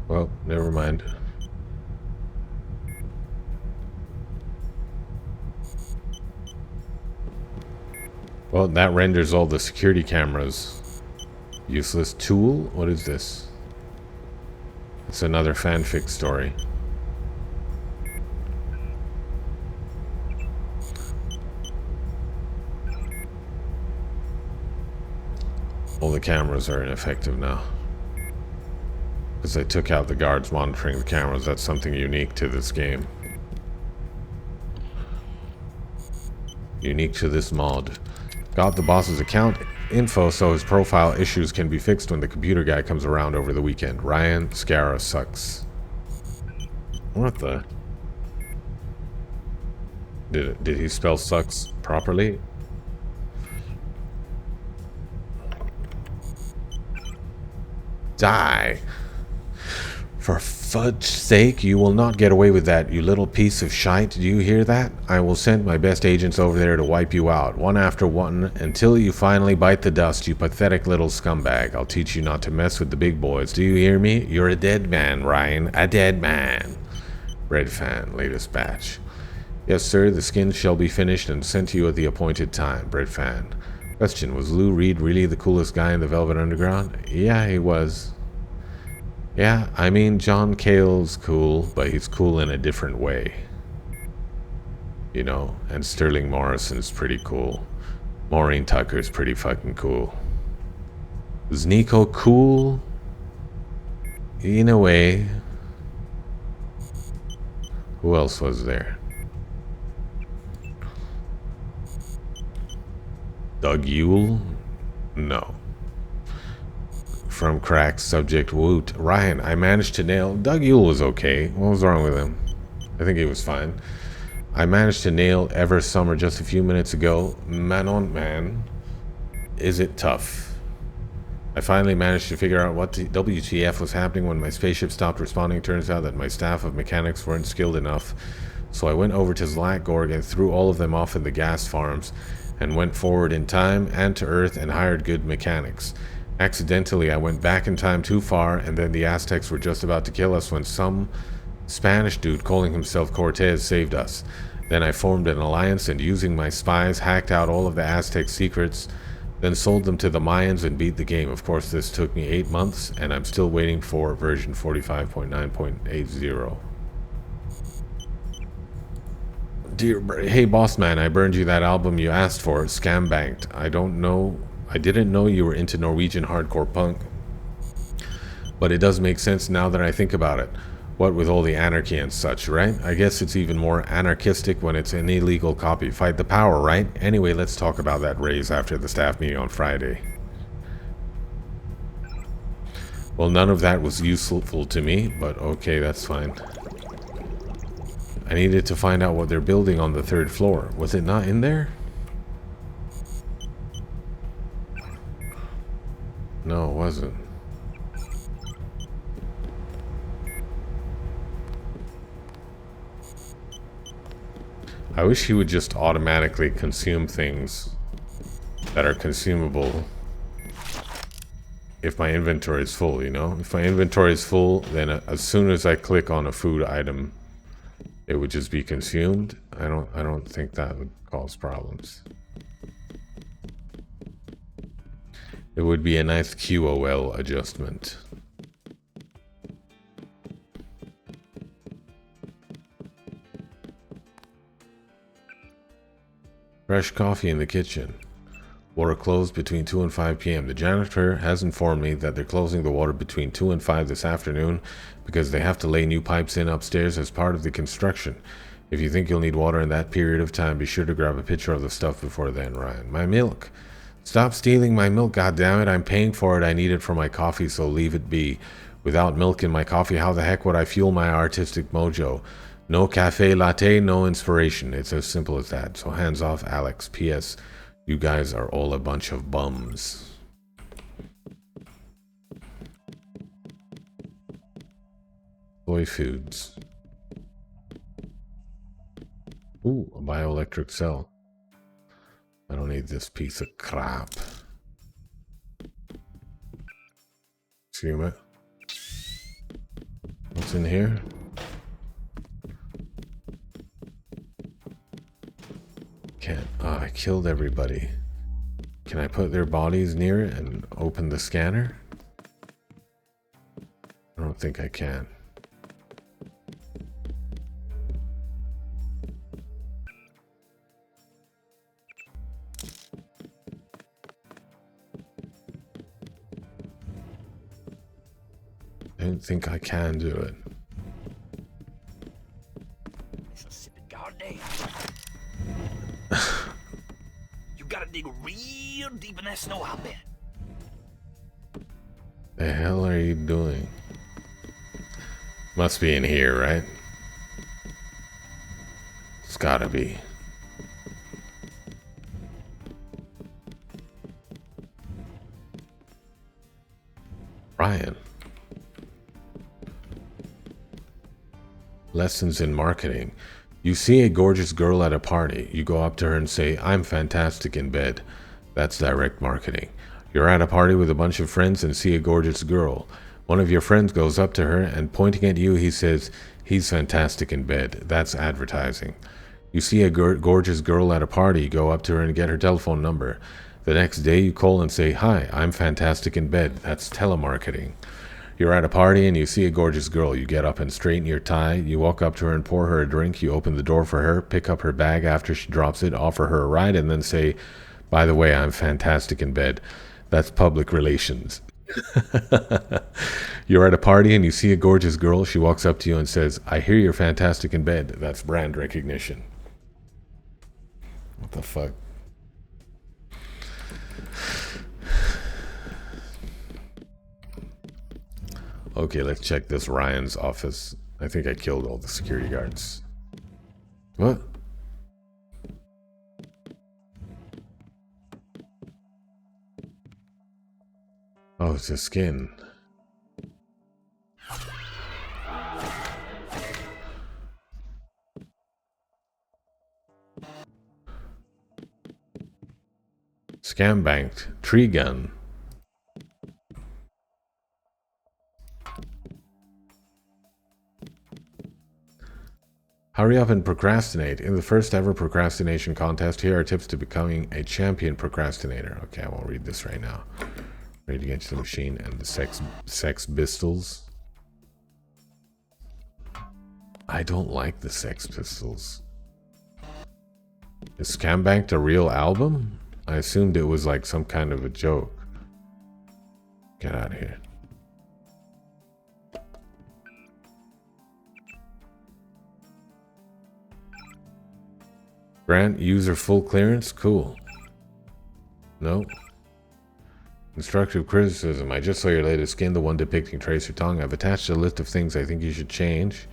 Well, never mind. Well, that renders all the security cameras useless. Tool? What is this? It's another fanfic story. All the cameras are ineffective now. Because they took out the guards monitoring the cameras. That's something unique to this game. Unique to this mod. Got the boss's account info so his profile issues can be fixed when the computer guy comes around over the weekend. Ryan Scara sucks. What the? Did he spell sucks properly? Die. For fudge's sake, you will not get away with that, you little piece of shite. Do you hear that? I will send my best agents over there to wipe you out, one after one, until you finally bite the dust, you pathetic little scumbag. I'll teach you not to mess with the big boys. Do you hear me? You're a dead man, Ryan. A dead man. Red fan, latest batch. Yes, sir, the skin shall be finished and sent to you at the appointed time. Bread fan. Question, was Lou Reed really the coolest guy in the Velvet Underground? Yeah, he was. Yeah, I mean, John Cale's cool, but he's cool in a different way. You know, and Sterling Morrison's pretty cool. Maureen Tucker's pretty fucking cool. Was Nico cool? In a way. Who else was there? Doug Yule? No. From Crack, subject Woot. Ryan, I managed to nail... Doug Yule was okay. What was wrong with him? I think he was fine. I managed to nail Ever Summer just a few minutes ago. Man on man. Is it tough? I finally managed to figure out what the WTF was happening when my spaceship stopped responding. Turns out that my staff of mechanics weren't skilled enough. So I went over to Zlatgorg and threw all of them off in the gas farms and went forward in time and to Earth and hired good mechanics. Accidentally, I went back in time too far, and then the Aztecs were just about to kill us when some Spanish dude calling himself Cortez saved us. Then I formed an alliance and using my spies hacked out all of the Aztec secrets, then sold them to the Mayans and beat the game. Of course, this took me 8 months, and I'm still waiting for version 45.9.80. Hey boss man, I burned you that album you asked for, Scam Banked. I didn't know you were into Norwegian hardcore punk. But it does make sense now that I think about it. What with all the anarchy and such, right? I guess it's even more anarchistic when it's an illegal copy. Fight the power, right? Anyway, let's talk about that raise after the staff meeting on Friday. Well, none of that was useful to me, but okay, that's fine. I needed to find out what they're building on the 3rd floor. Was it not in there? No, it wasn't. I wish he would just automatically consume things that are consumable if my inventory is full, you know? If my inventory is full, then as soon as I click on a food item, it would just be consumed. I don't think that would cause problems. It would be a nice QOL adjustment. Fresh coffee in the kitchen. Water closed between 2 and 5 p.m. The janitor has informed me that they're closing the water between 2 and 5 this afternoon because they have to lay new pipes in upstairs as part of the construction. If you think you'll need water in that period of time, be sure to grab a picture of the stuff before then, Ryan. My milk. Stop stealing my milk, goddammit. I'm paying for it. I need it for my coffee, so leave it be. Without milk in my coffee, how the heck would I fuel my artistic mojo? No cafe latte, no inspiration. It's as simple as that. So hands off, Alex. P.S. You guys are all a bunch of bums. Soy foods. Ooh, a bioelectric cell. I don't need this piece of crap. Excuse me. What's in here? Can't. I killed everybody. Can I put their bodies near it and open the scanner? I don't think I can. I don't think I can do it. You gotta dig real deep in that snow, I'll bet. The hell are you doing? Must be in here, right? It's gotta be. Ryan. Lessons in marketing. You see a gorgeous girl at a party. You go up to her and say, "I'm fantastic in bed." That's direct marketing. You're at a party with a bunch of friends and see a gorgeous girl. One of your friends goes up to her and pointing at you, he says, "He's fantastic in bed." That's advertising. You see a gorgeous girl at a party. You go up to her and get her telephone number. The next day you call and say, "Hi, I'm fantastic in bed." That's telemarketing. You're at a party and you see a gorgeous girl. You get up and straighten your tie. You walk up to her and pour her a drink. You open the door for her, pick up her bag after she drops it, offer her a ride, and then say, "By the way, I'm fantastic in bed." That's public relations. You're at a party and you see a gorgeous girl. She walks up to you and says, "I hear you're fantastic in bed." That's brand recognition. What the fuck? Okay, let's check this Ryan's office. I think I killed all the security guards. What? Oh, it's a skin. Scam banked. Tree gun. Hurry up and procrastinate. In the first ever procrastination contest, here are tips to becoming a champion procrastinator. Okay, I won't read this right now. Rage Against the Machine and the Sex Pistols. I don't like the Sex Pistols. Is Scam Banked a real album? I assumed it was like some kind of a joke. Get out of here. Grant user full clearance? Cool. No. Constructive criticism. I just saw your latest skin, the one depicting Tracer Tongue. I've attached a list of things I think you should change.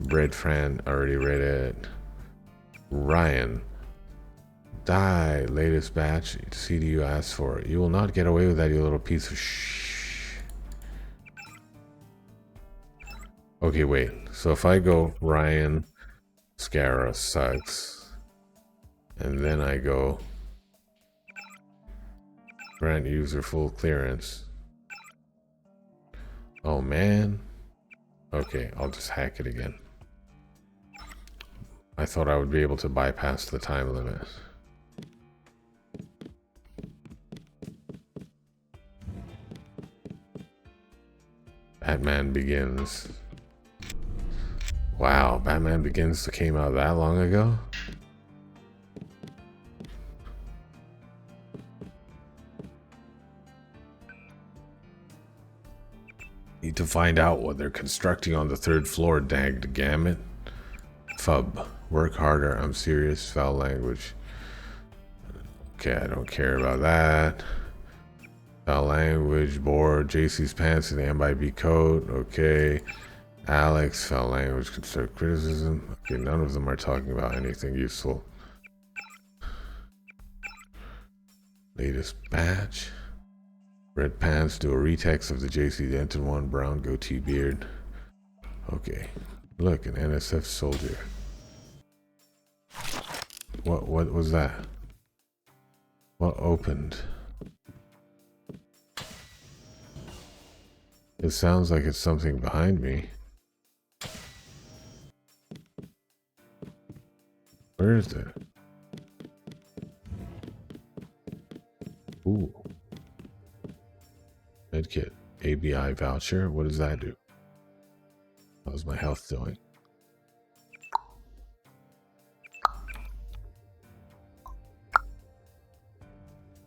Bread Fran, already read it. Ryan. Die, latest batch. CD you asked for. You will not get away with that, you little piece of shh. Okay, wait. So if I go Ryan, Scara sucks. And then I go grant user full clearance. Oh man. Okay, I'll just hack it again. I thought I would be able to bypass the time limit. Batman Begins. Wow, Batman Begins came out that long ago? Need to find out what they're constructing on the 3rd floor, dagged gamut. Fub. Work harder, I'm serious, foul language. Okay, I don't care about that. Foul language, bored, JC's pants in the MIB code, okay. Alex, foul language, constructive criticism. Okay, none of them are talking about anything useful. Latest batch. Red pants, do a retext of the JC Denton one, brown goatee beard. Okay. Look, an NSF soldier. What was that? What opened? It sounds like it's something behind me. Where is it? Ooh. Medkit. ABI voucher. What does that do? How's my health doing?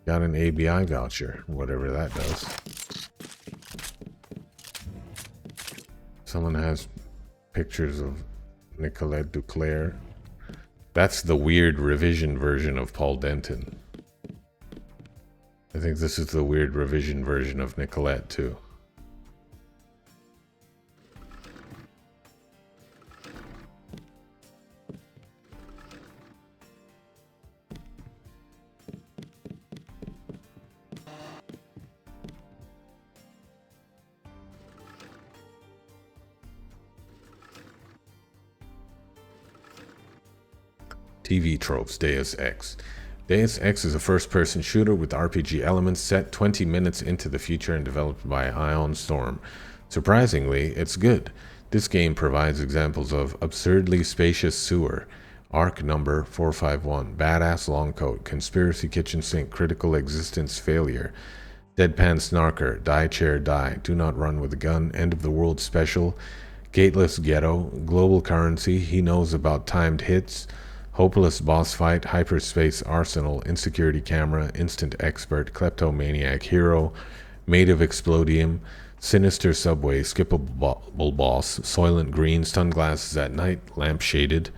Got an ABI voucher, whatever that does. Someone has pictures of Nicolette Duclair. That's the weird revision version of Paul Denton. I think this is the weird revision version of Nicolette too. TV tropes, Deus Ex. Deus Ex is a first-person shooter with RPG elements set 20 minutes into the future and developed by Ion Storm. Surprisingly, it's good. This game provides examples of absurdly spacious sewer, arc number 451, badass long coat, conspiracy kitchen sink, critical existence failure, deadpan snarker, die chair die, do not run with a gun, end of the world special, gateless ghetto, global currency, he knows about timed hits, hopeless boss fight, hyperspace arsenal, insecurity camera, instant expert, kleptomaniac hero, maid of explodium, sinister subway, skippable boss, soylent green, sunglasses at night, lamp shaded.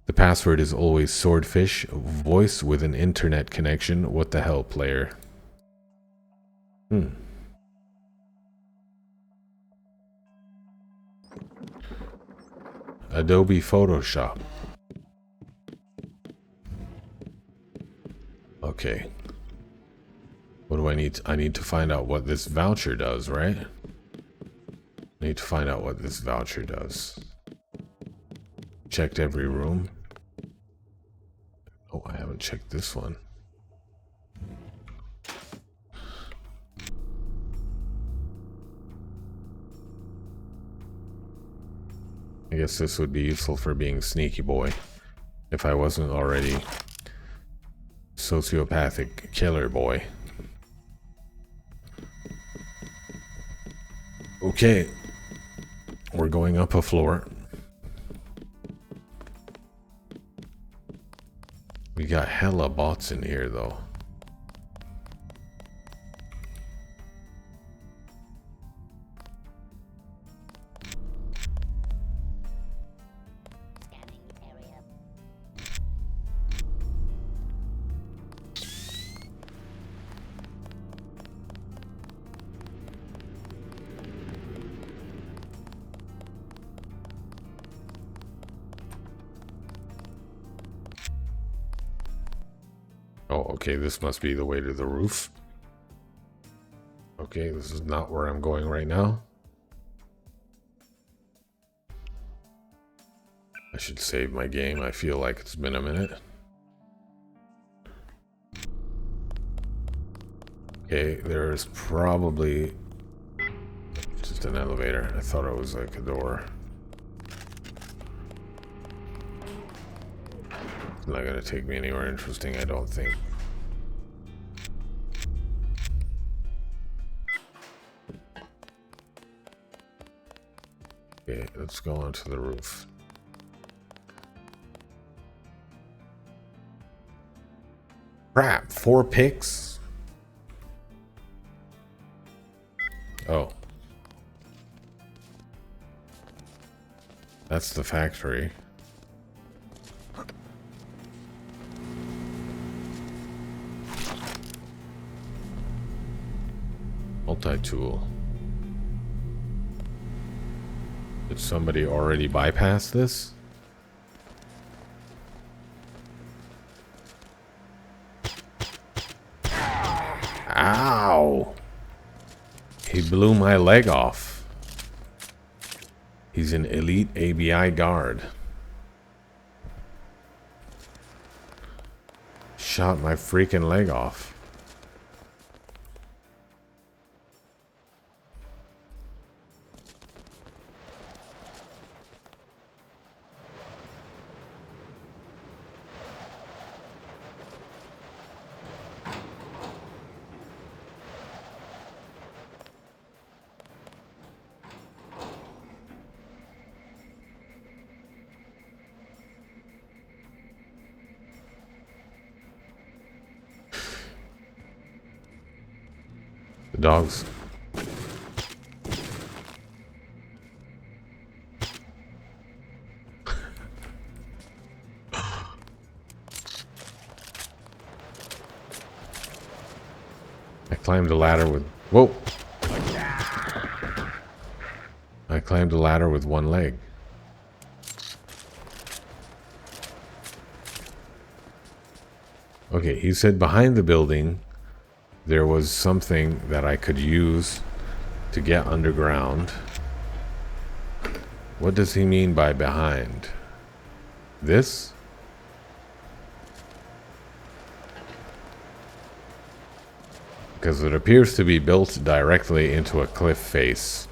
The password is always swordfish, voice with an internet connection. What the hell, player? Adobe Photoshop. Okay. What do I need? I need to find out what this voucher does, right? I need to find out what this voucher does. Checked every room. Oh, I haven't checked this one. I guess this would be useful for being sneaky boy, if I wasn't already sociopathic killer boy. Okay, we're going up a floor. We got hella bots in here though. Oh, okay, this must be the way to the roof. Okay, this is not where I'm going right now. I should save my game. I feel like it's been a minute. Okay, there's probably... Just just an elevator. I thought it was like a door. It's not gonna take me anywhere interesting, I don't think. Okay, let's go onto the roof. Crap, 4 picks? Oh. That's the factory. Multi-tool. Did somebody already bypass this? Ow! He blew my leg off. He's an elite ABI guard. Shot my freaking leg off. The dogs. I climbed a ladder with... Whoa! I climbed a ladder with one leg. Okay, he said behind the building there was something that I could use to get underground. What does he mean by behind? This? Because it appears to be built directly into a cliff face.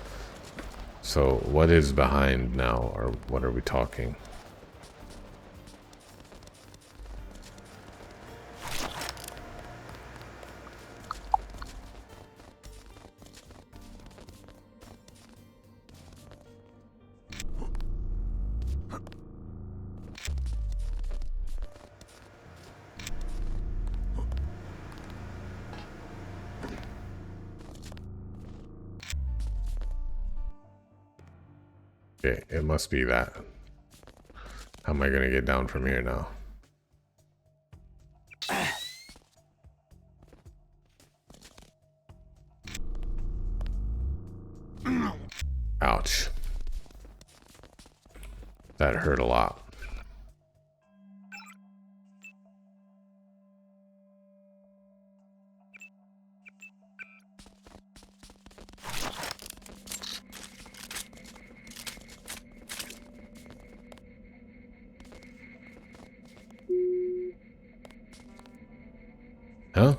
So what is behind now, or what are we talking? Okay, it must be that. How am I gonna get down from here now? Ouch. That hurt a lot. Huh?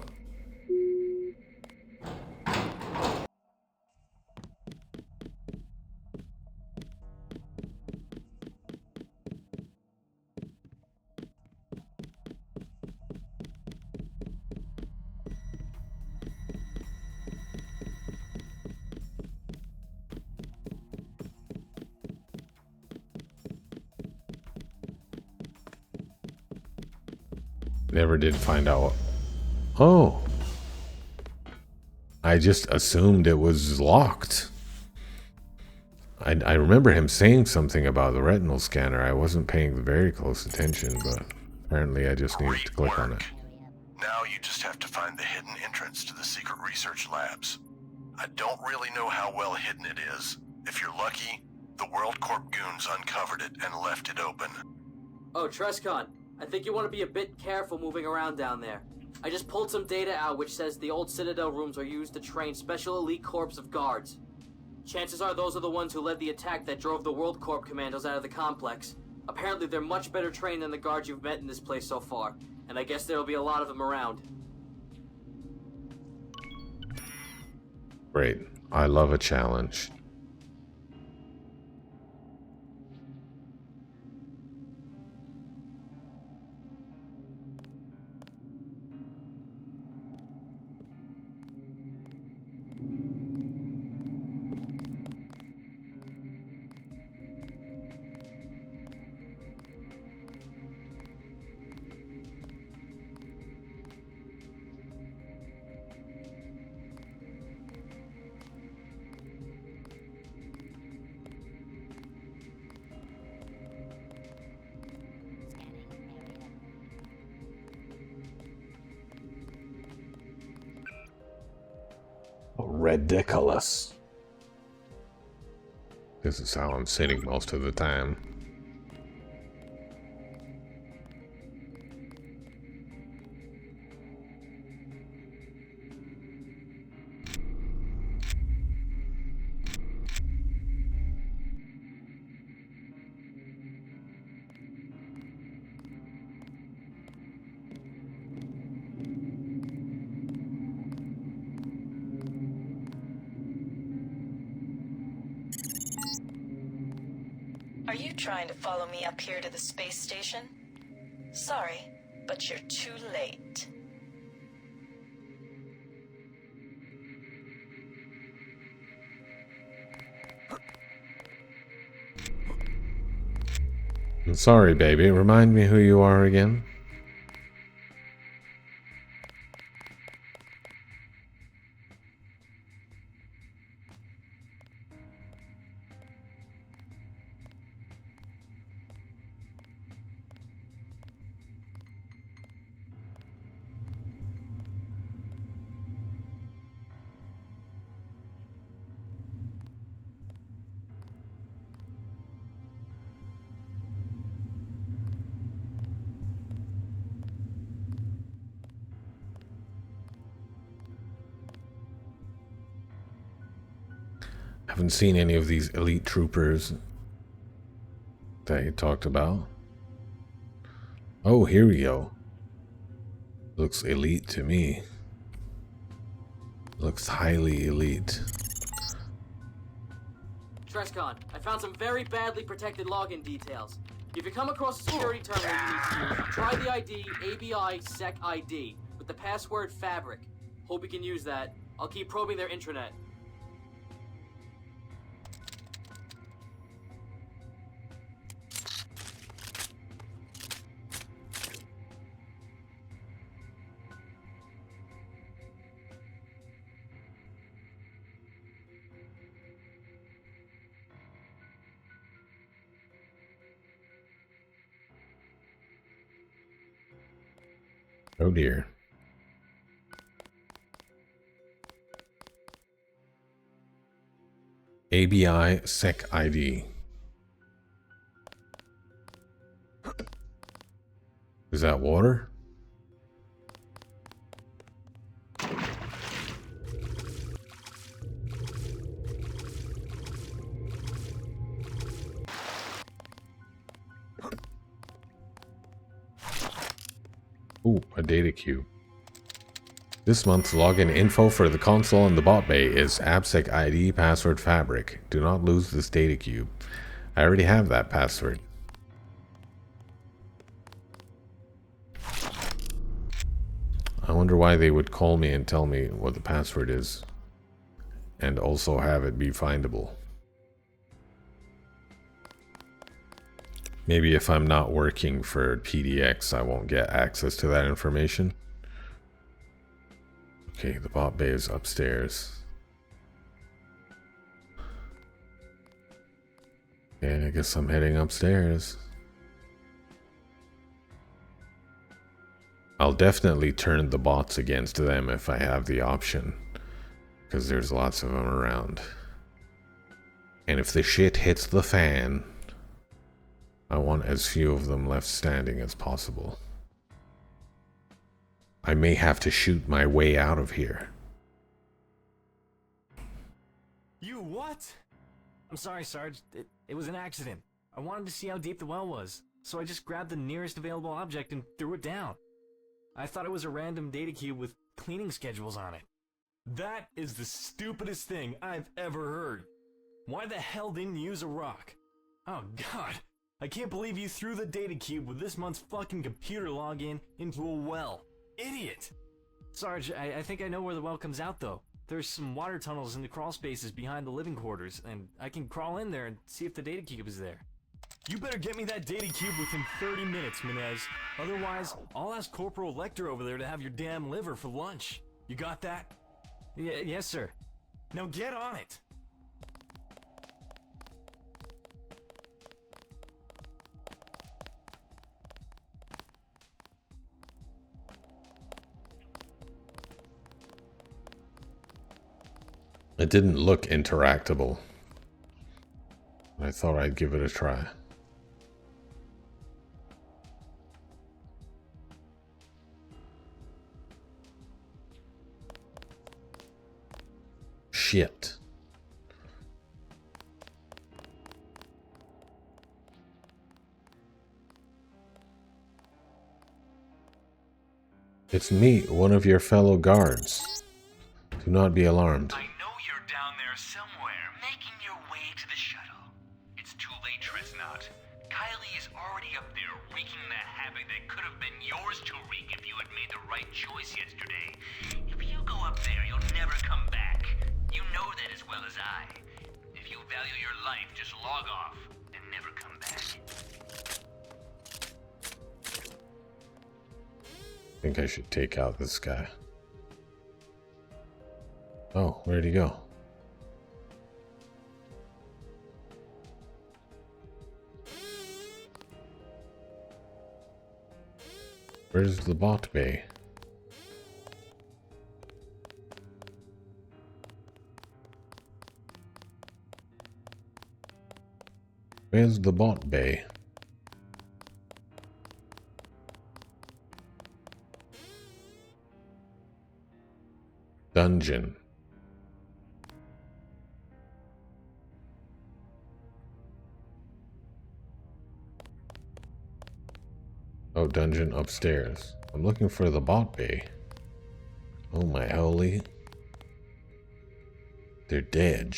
Never did find out. Oh. I just assumed it was locked. I remember him saying something about the retinal scanner. I wasn't paying very close attention, but apparently I just needed to click on it. Now you just have to find the hidden entrance to the secret research labs. I don't really know how well hidden it is. If you're lucky, the World Corp goons uncovered it and left it open. Oh, Trescon, I think you want to be a bit careful moving around down there. I just pulled some data out which says the old Citadel rooms are used to train special elite corps of guards. Chances are those are the ones who led the attack that drove the World Corp commandos out of the complex. Apparently they're much better trained than the guards you've met in this place so far, and I guess there'll be a lot of them around. Great. I love a challenge. ridiculous. This is how I'm sitting most of the time. Are you trying to follow me up here to the space station? Sorry, but you're too late. I'm sorry, baby. Remind me who you are again. Haven't seen any of these elite troopers that you talked about. Oh, here we go. Looks elite to me. Looks highly elite. Trescon, I found some very badly protected login details. If you come across a security terminal you need to use, try the ID ABI SEC ID with the password Fabric. Hope you can use that. I'll keep probing their intranet. Oh dear. ABI SEC ID. Is that water? Ooh, a data cube. This month's login info for the console and the bot bay is AppSec ID password Fabric. Do not lose this data cube. I already have that password. I wonder why they would call me and tell me what the password is. And also have it be findable. Maybe if I'm not working for PDX, I won't get access to that information. Okay, the bot bay is upstairs. Okay, I guess I'm heading upstairs. I'll definitely turn the bots against them if I have the option. Because there's lots of them around. And if the shit hits the fan, I want as few of them left standing as possible. I may have to shoot my way out of here. You what? I'm sorry, Sarge. It was an accident. I wanted to see how deep the well was, so I just grabbed the nearest available object and threw it down. I thought it was a random data cube with cleaning schedules on it. That is the stupidest thing I've ever heard. Why the hell didn't you use a rock? Oh god, I can't believe you threw the data cube with this month's fucking computer login into a well. Idiot! Sarge, I think I know where the well comes out though. There's some water tunnels in the crawl spaces behind the living quarters, and I can crawl in there and see if the data cube is there. You better get me that data cube within 30 minutes, Menez. Otherwise, I'll ask Corporal Lecter over there to have your damn liver for lunch. You got that? Yes, sir. Now get on it! It didn't look interactable. I thought I'd give it a try. Shit. It's me, one of your fellow guards. Do not be alarmed. I know you're down there somewhere, making your way to the shuttle. It's too late, Tresnot. Kylie is already up there, wreaking the havoc that could have been yours to wreak if you had made the right choice yesterday. If you go up there, you'll never come back. You know that as well as I. If you value your life, just log off and never come back. I think I should take out this guy. Oh, where'd he go? Where's the bot bay? Where's the bot bay? Dungeon. Oh, dungeon upstairs. I'm looking for the bot bay. Oh my holy. They're dead.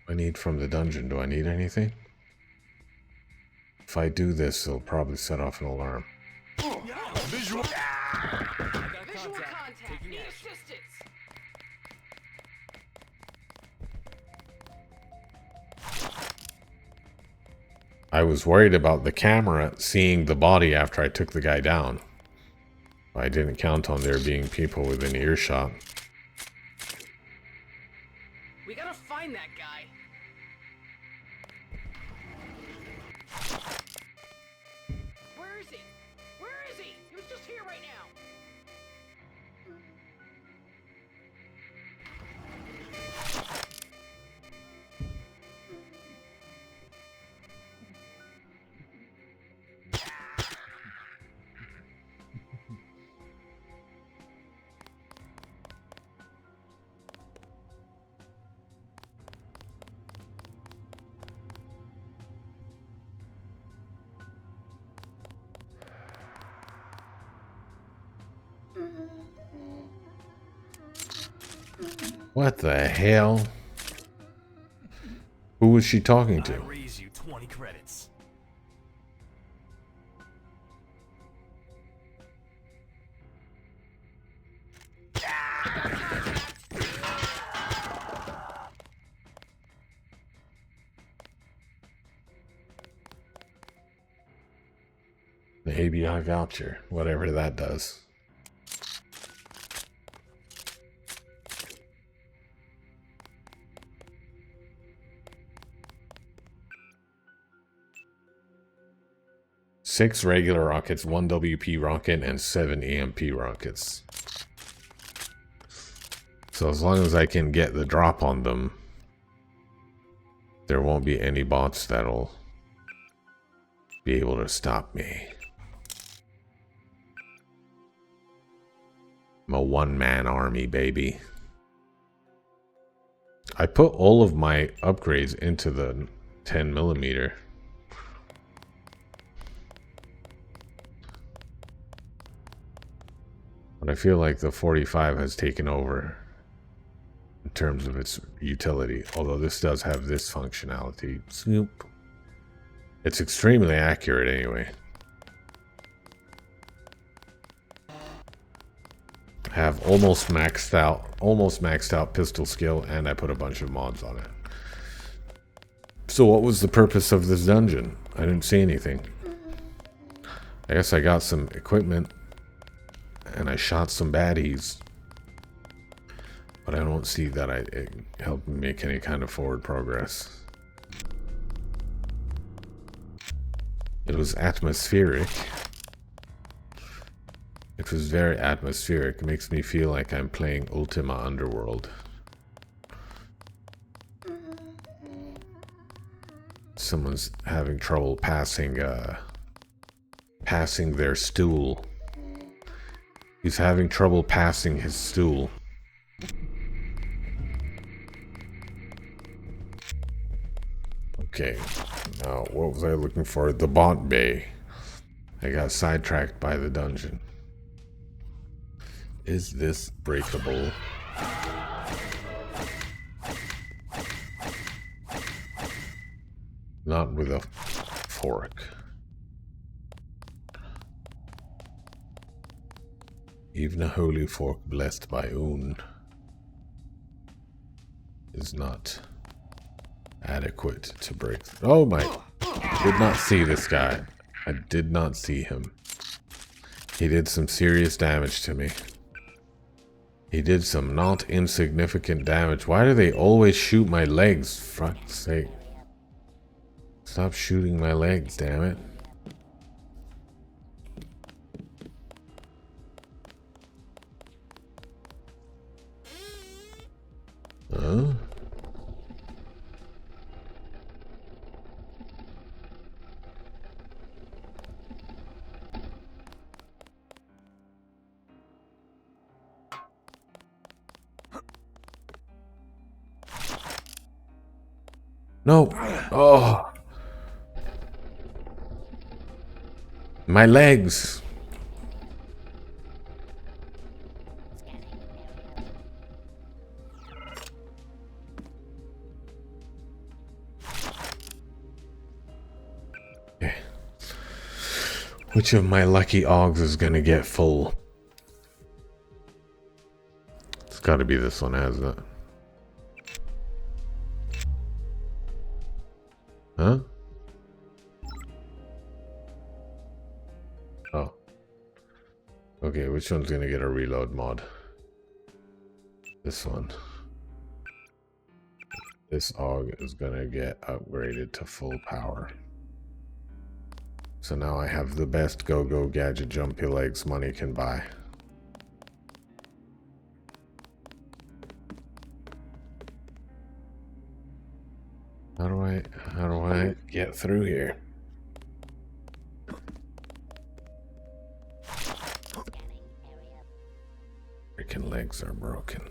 I need from the dungeon. Do I need anything? If I do this, it'll probably set off an alarm. Visual. Visual contact. Need assistance. I was worried about the camera seeing the body after I took the guy down. I didn't count on there being people within earshot. We gotta find that guy. Where is he? Where is he? He was just here right now. What the hell? Who was she talking to? I raise you 20 credits. The ABI voucher, whatever that does. Six regular rockets, 1 WP rocket, and 7 EMP rockets. So as long as I can get the drop on them, there won't be any bots that'll be able to stop me. I'm a one-man army, baby. I put all of my upgrades into the 10mm. But I feel like the 45 has taken over in terms of its utility. Although this does have this functionality. Snoop. It's extremely accurate anyway. I have almost maxed out pistol skill, and I put a bunch of mods on it. So what was the purpose of this dungeon? I didn't see anything. I guess I got some equipment and I shot some baddies, but I don't see that it helped me make any kind of forward progress. It was atmospheric. It was very atmospheric. It makes me feel like I'm playing Ultima Underworld. Someone's having trouble passing their stool. He's having trouble passing his stool. Okay, now what was I looking for? The bot bay. I got sidetracked by the dungeon. Is this breakable? Not with a fork. Even a holy fork blessed by Un is not adequate to break. Oh my! Did not see this guy. I did not see him. He did some serious damage to me. He did some not insignificant damage. Why do they always shoot my legs? For fuck's sake. Stop shooting my legs, damn it. Huh? No. Oh. My legs. Okay. Which of my lucky Augs is gonna get full? It's gotta be this one, hasn't it? Huh? Oh. Okay, which one's gonna get a reload mod? This one. This AUG is gonna get upgraded to full power. So now I have the best go-go gadget jumpy legs money can buy. How do I get through here? Freaking legs are broken.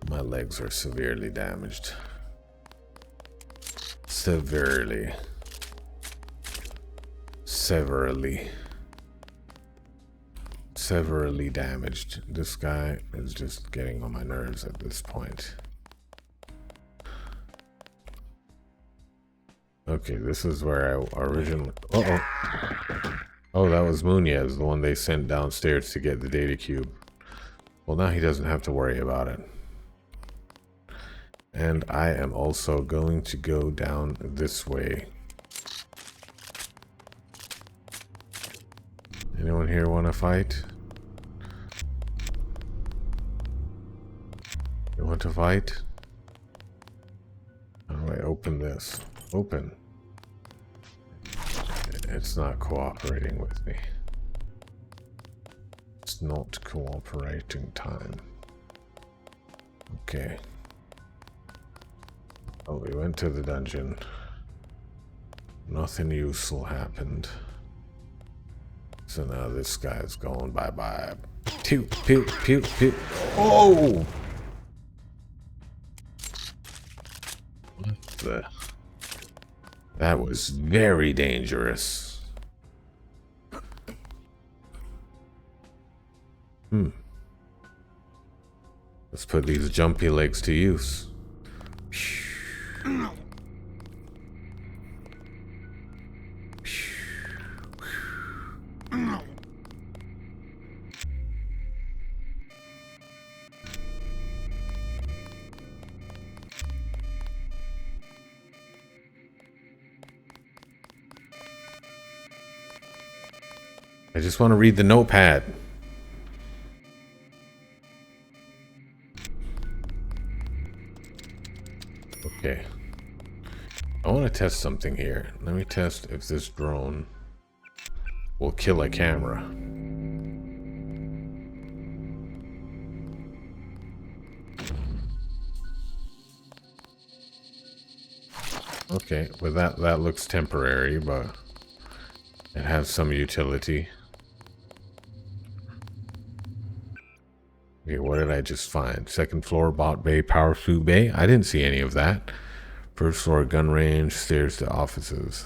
My legs are severely damaged. Severely damaged. This guy is just getting on my nerves at this point. Okay, this is where I originally... Oh, that was Munez, the one they sent downstairs to get the data cube. Well, now he doesn't have to worry about it. And I am also going to go down this way. Anyone here want to fight? You want to fight? How do I open this? Open. It's not cooperating with me. It's not cooperating time. Okay. Oh, we went to the dungeon. Nothing useful happened. So now this guy's going bye-bye. Pew, pew, pew, pew. Oh! What the... That was very dangerous. Let's put these jumpy legs to use. I just want to read the notepad. Okay. want to test something here. Let me test if this drone will kill a camera. Okay, well that looks temporary, but it has some utility. Okay, what did I just find? Second floor, bot bay, power suit bay? I didn't see any of that. First floor, gun range, stairs to offices.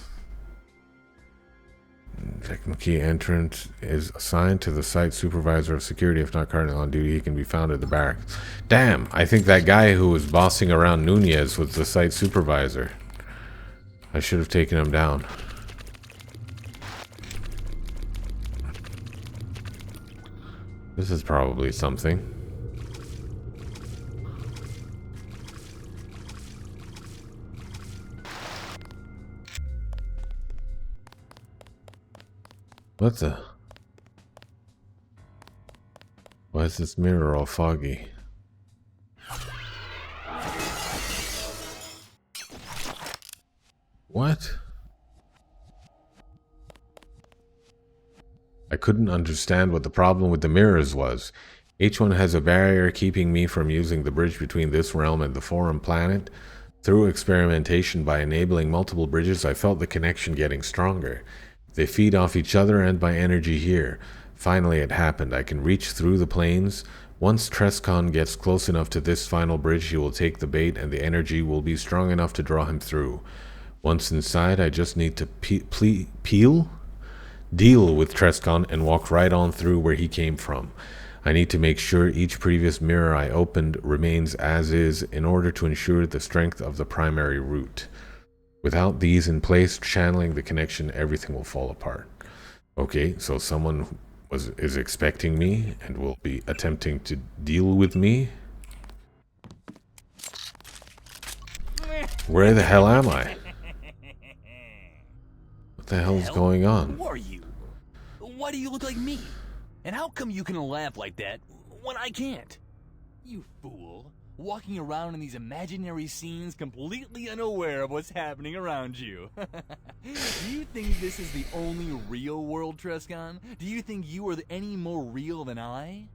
Second key entrance is assigned to the site supervisor of security. If not currently on duty, he can be found at the barracks. Damn, I think that guy who was bossing around Nunez was the site supervisor. I should have taken him down. This is probably something. What the? Why is this mirror all foggy? What? I couldn't understand what the problem with the mirrors was. Each one has a barrier keeping me from using the bridge between this realm and the foreign planet. Through experimentation by enabling multiple bridges, I felt the connection getting stronger. They feed off each other and my energy here. Finally it happened. I can reach through the planes. Once Trescon gets close enough to this final bridge, he will take the bait and the energy will be strong enough to draw him through. Once inside, I just need to deal with Trescon and walk right on through where he came from. I need to make sure each previous mirror I opened remains as is in order to ensure the strength of the primary route. Without these in place, channeling the connection, everything will fall apart. Okay, so someone is expecting me and will be attempting to deal with me. Where the hell am I? What the hell's going on? Who are you? Why do you look like me? And how come you can laugh like that when I can't? You fool. Walking around in these imaginary scenes completely unaware of what's happening around you. Do you think this is the only real world, Trescon? Do you think you are any more real than I?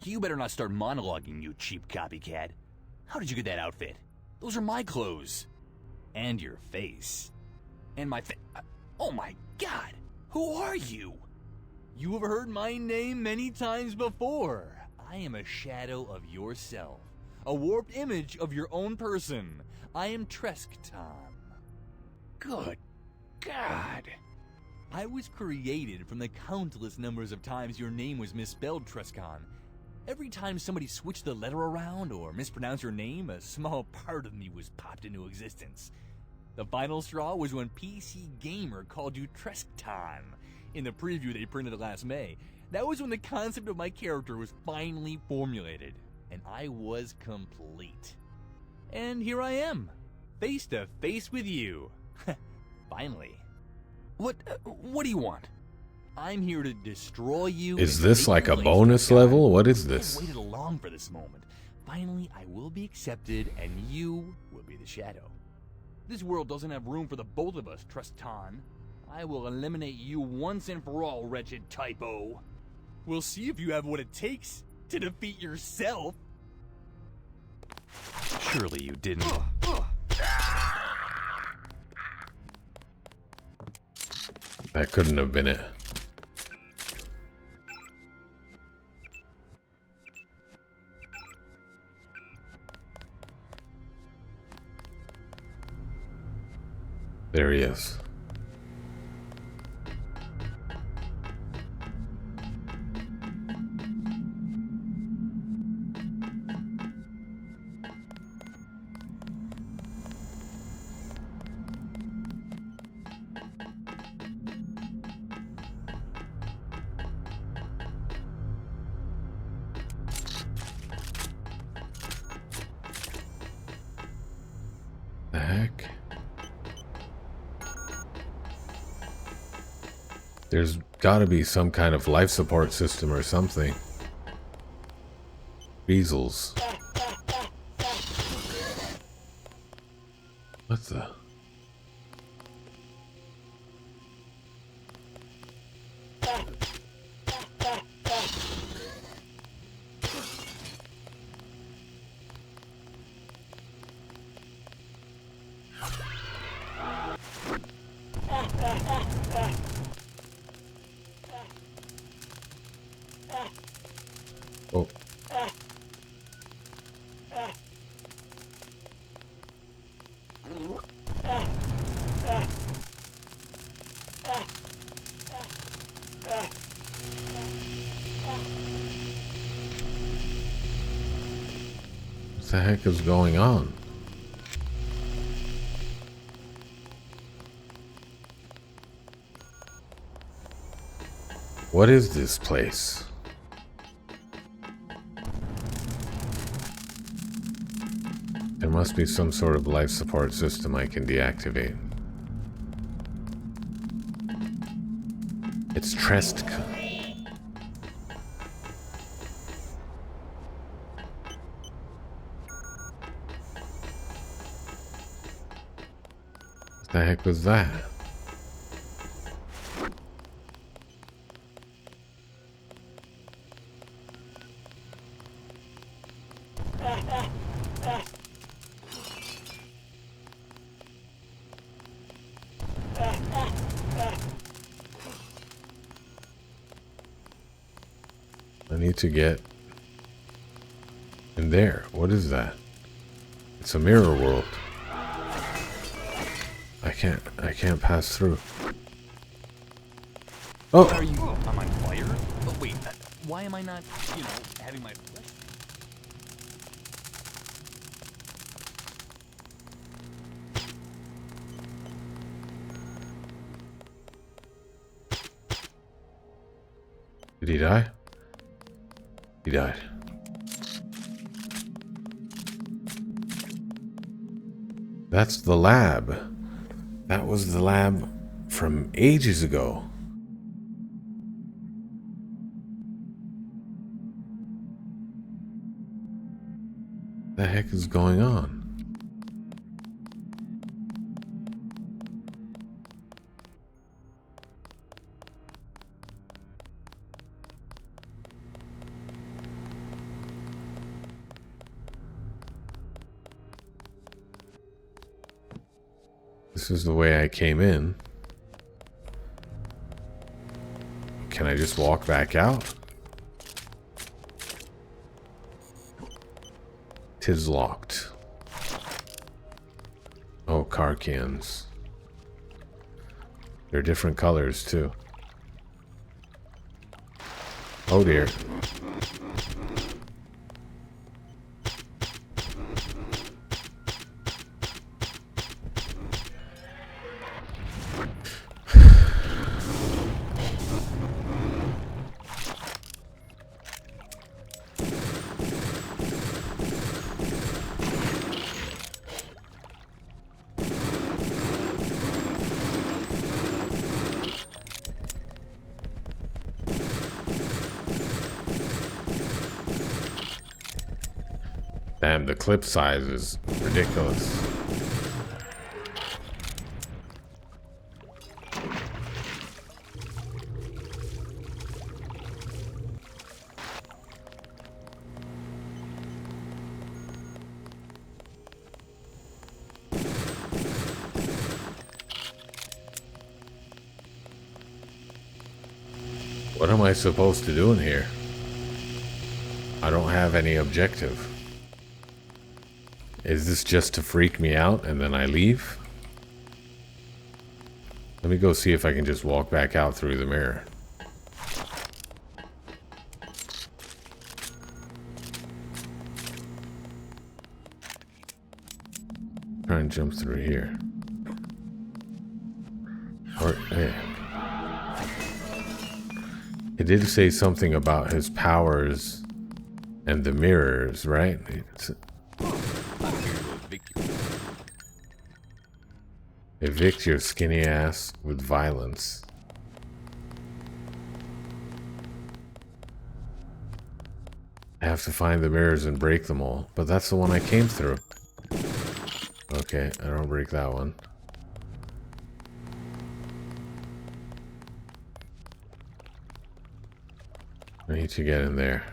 You better not start monologuing, you cheap copycat. How did you get that outfit? Those are my clothes. And your face. And my oh my god! Who are you? You have heard my name many times before. I am a shadow of yourself. A warped image of your own person. I am Treskton. Good God. I was created from the countless numbers of times your name was misspelled, Treskon. Every time somebody switched the letter around or mispronounced your name, a small part of me was popped into existence. The final straw was when PC Gamer called you Treskton. In the preview they printed last May, that was when the concept of my character was finally formulated. And I was complete. And here I am, face to face with you. Finally. What do you want? I'm here to destroy you. Is this like a bonus level? What is this? I waited long for this moment. Finally, I will be accepted, and you will be the shadow. This world doesn't have room for the both of us, Treston. I will eliminate you once and for all, wretched typo. We'll see if you have what it takes to defeat yourself. Surely you didn't. That couldn't have been it. There he is. The heck? There's gotta be some kind of life support system or something. Weasels. What the? Oh. What the heck is going on? What is this place? There must be some sort of life support system I can deactivate. It's Trestka. What the heck was that? I need to get in there. What is that? It's a mirror world. I can't pass through. Oh! Are you I'm on fire? Oh wait, why am I not, having my flesh? Did he die? He died. That's the lab. That was the lab from ages ago. What the heck is going on? This is the way I came in. Can I just walk back out? Tis locked. Oh, car cans. They're different colors too. Oh dear. Damn, the clip size is ridiculous. What am I supposed to do in here? I don't have any objective. Is this just to freak me out and then I leave? Let me go see if I can just walk back out through the mirror. Try and jump through here. Or, hey. It did say something about his powers and the mirrors, right? Evict your skinny ass with violence. I have to find the mirrors and break them all, but that's the one I came through. Okay, I don't break that one. I need to get in there.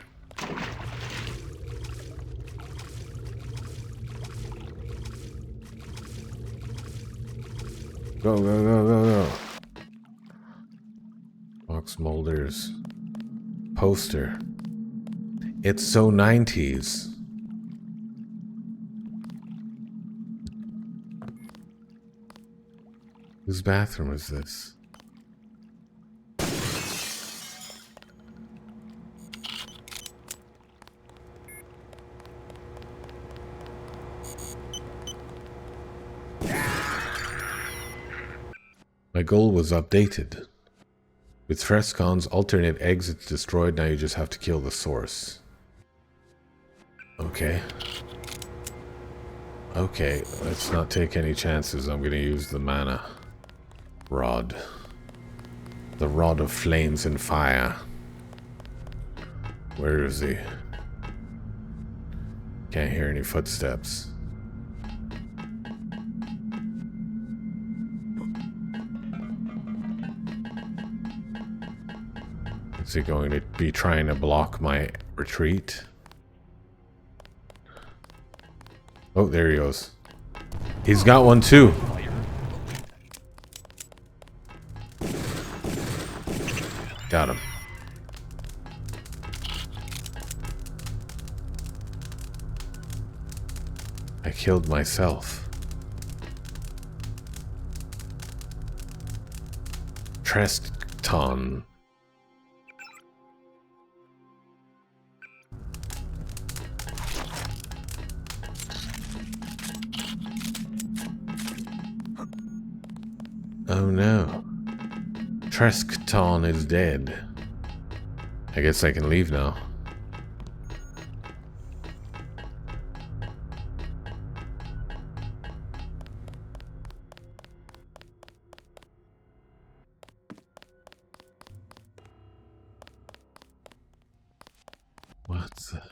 Go, go, go, go, go. Fox Mulder's poster. It's so 90s. Whose bathroom is this? My goal was updated. With Frescon's alternate exits destroyed, now you just have to kill the source. Okay. Okay, let's not take any chances. I'm gonna use the mana rod. The rod of flames and fire. Where is he? Can't hear any footsteps. Is he going to be trying to block my retreat? Oh, there he goes. He's got one too. Got him. I killed myself. Treston. Oh no. Treston is dead. I guess I can leave now. What the...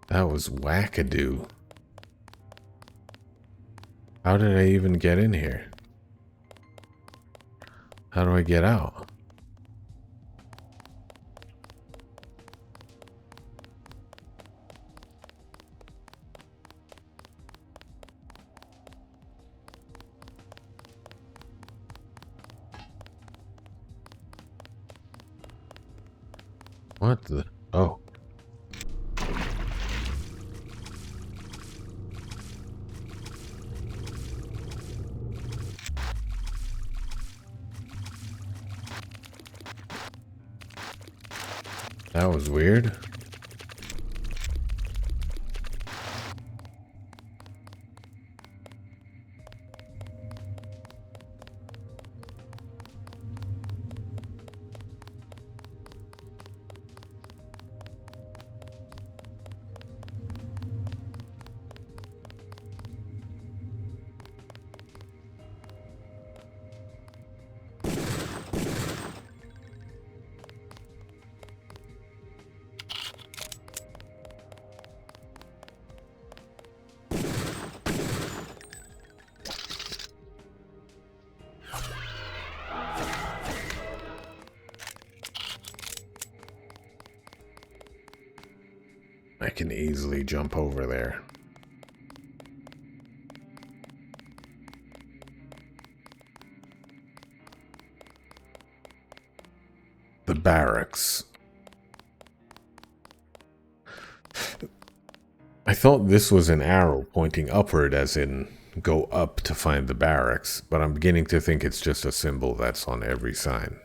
That was wackadoo. How did I even get in here? How do I get out? What the... Oh. That was weird. I can easily jump over there. The barracks. I thought this was an arrow pointing upward, as in go up to find the barracks, but I'm beginning to think it's just a symbol that's on every sign.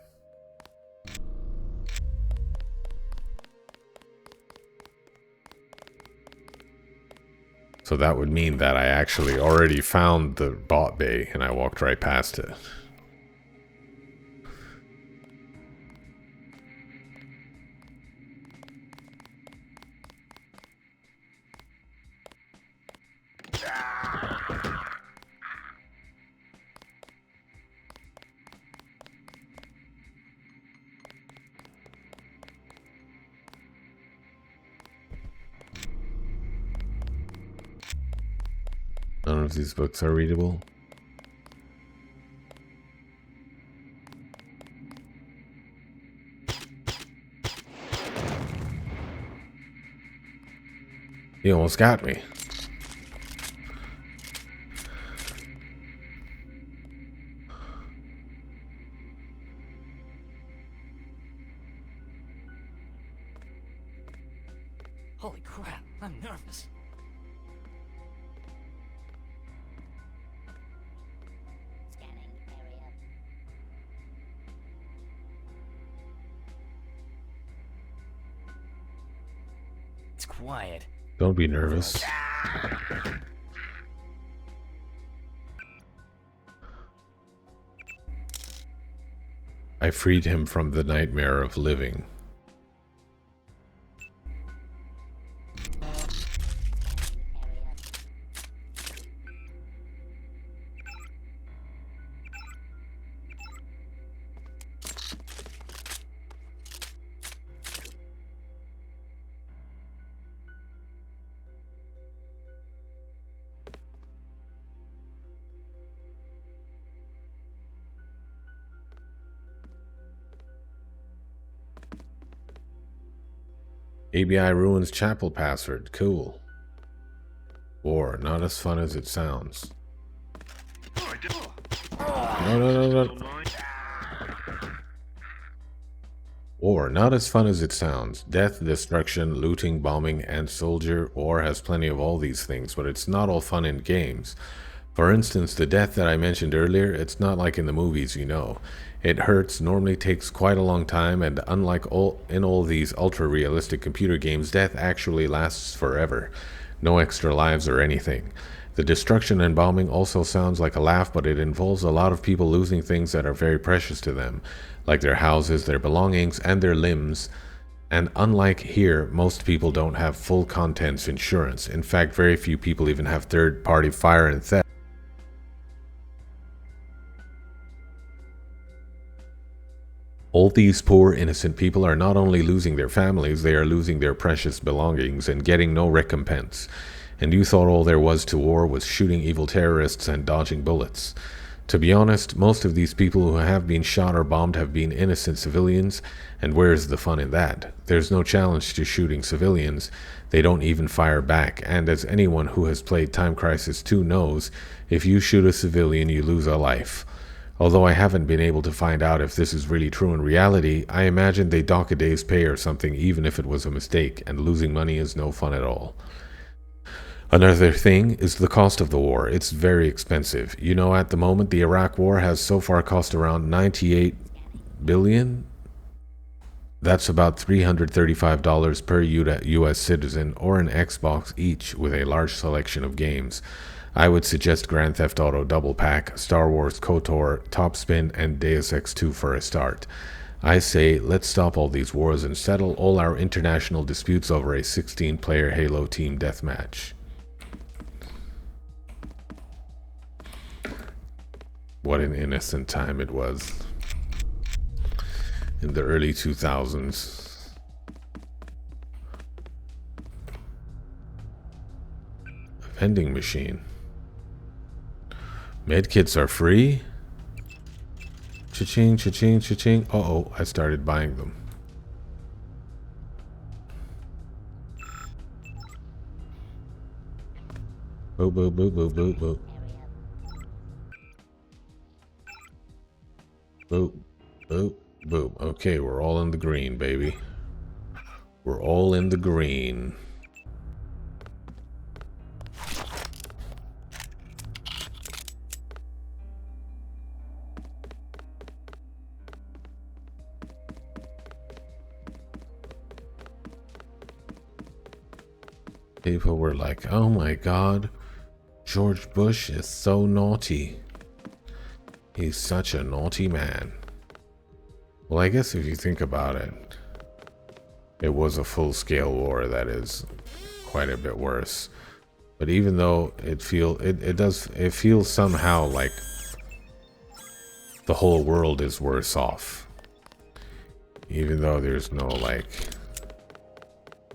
So that would mean that I actually already found the bot bay and I walked right past it. None of these books are readable. He almost got me. Holy crap, I'm nervous. It's quiet. Don't be nervous. I freed him from the nightmare of living. ABI ruins chapel password. Cool. War, not as fun as it sounds. No. War, not as fun as it sounds. Death, destruction, looting, bombing, and soldier. War has plenty of all these things, but it's not all fun in games. For instance, the death that I mentioned earlier, it's not like in the movies, you know. It hurts, normally takes quite a long time, and unlike in all these ultra-realistic computer games, death actually lasts forever. No extra lives or anything. The destruction and bombing also sounds like a laugh, but it involves a lot of people losing things that are very precious to them, like their houses, their belongings, and their limbs. And unlike here, most people don't have full contents insurance. In fact, very few people even have third-party fire and theft. All these poor innocent people are not only losing their families, they are losing their precious belongings and getting no recompense. And you thought all there was to war was shooting evil terrorists and dodging bullets. To be honest, most of these people who have been shot or bombed have been innocent civilians, and where's the fun in that? There's no challenge to shooting civilians. They don't even fire back, and as anyone who has played Time Crisis 2 knows, if you shoot a civilian, you lose a life. Although I haven't been able to find out if this is really true in reality, I imagine they dock a day's pay or something even if it was a mistake, and losing money is no fun at all. Another thing is the cost of the war. It's very expensive. You know, at the moment, the Iraq war has so far cost around $98 billion. That's about $335 per US citizen or an Xbox each with a large selection of games. I would suggest Grand Theft Auto Double Pack, Star Wars KOTOR, Topspin, and Deus Ex 2 for a start. I say, let's stop all these wars and settle all our international disputes over a 16-player Halo team deathmatch. What an innocent time it was. In the early 2000s. A vending machine. Medkits are free? Cha-ching, cha-ching, cha-ching. Uh-oh, I started buying them. Boop, boop, boop, boop, boop, boop. Boop, boop, boop. Okay, we're all in the green, baby. We're all in the green. People were like, oh my god, George Bush is so naughty. He's such a naughty man. Well, I guess if you think about it, it was a full-scale war that is quite a bit worse. But even though it feels somehow like the whole world is worse off. Even though there's no like,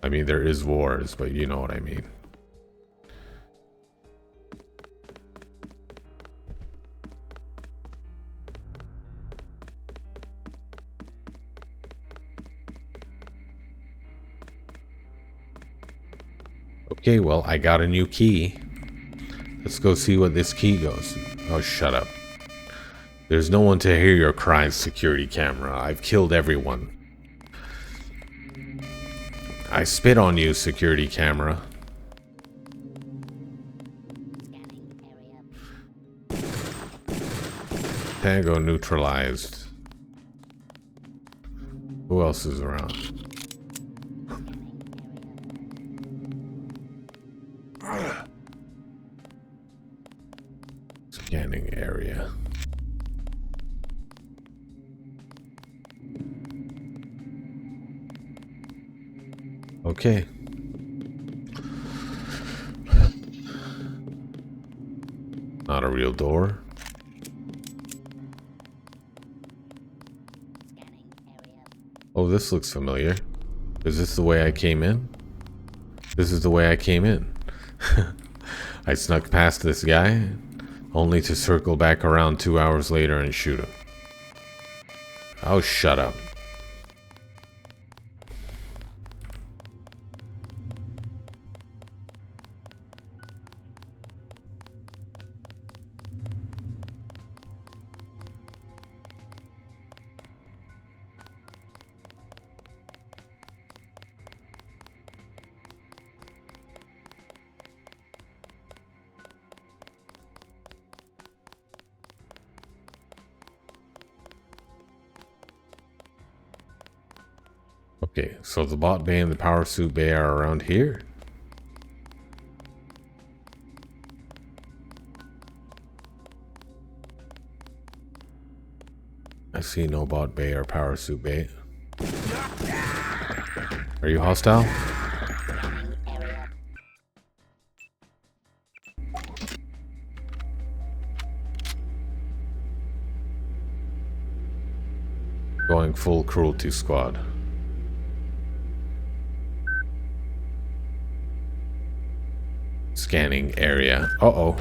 I mean, there is wars, but you know what I mean. Okay, well, I got a new key. Let's go see what this key goes. Oh, shut up. There's no one to hear your cries, security camera. I've killed everyone. I spit on you, security camera. Tango neutralized. Who else is around? Scanning area. Okay. Not a real door. Oh, this looks familiar. Is this the way I came in? This is the way I came in. I snuck past this guy, only to circle back around 2 hours later and shoot him. Oh, shut up. Okay, so the bot bay and the power suit bay are around here. I see no bot bay or power suit bay. Are you hostile? Going full cruelty squad. Scanning area. Uh-oh.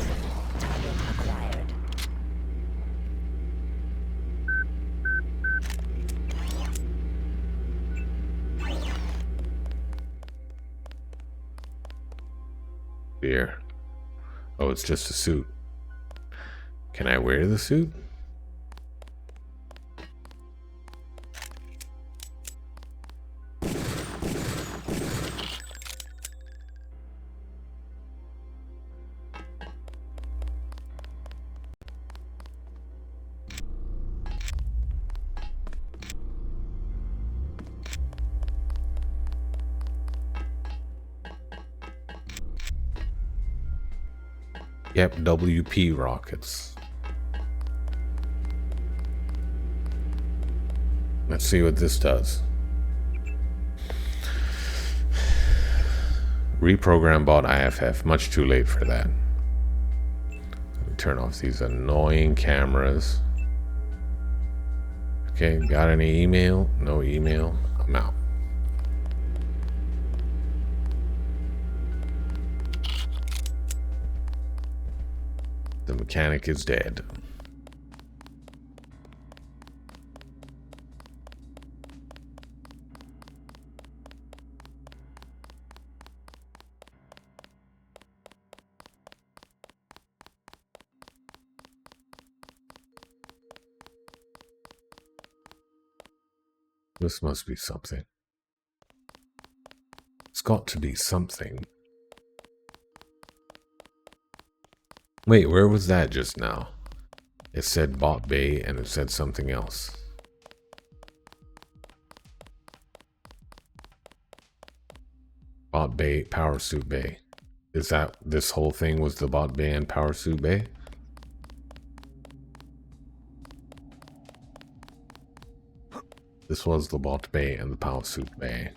Dear. Oh, it's just a suit. Can I wear the suit? Yep, WP rockets. Let's see what this does. Reprogram bot IFF. Much too late for that. Let me turn off these annoying cameras. Okay, got any email? No email. I'm out. The mechanic is dead. This must be something. It's got to be something. Wait, where was that just now? It said bot bay and it said something else. Bot bay, power suit bay. Is that this whole thing was the bot bay and power suit bay? This was the bot bay and the power suit bay.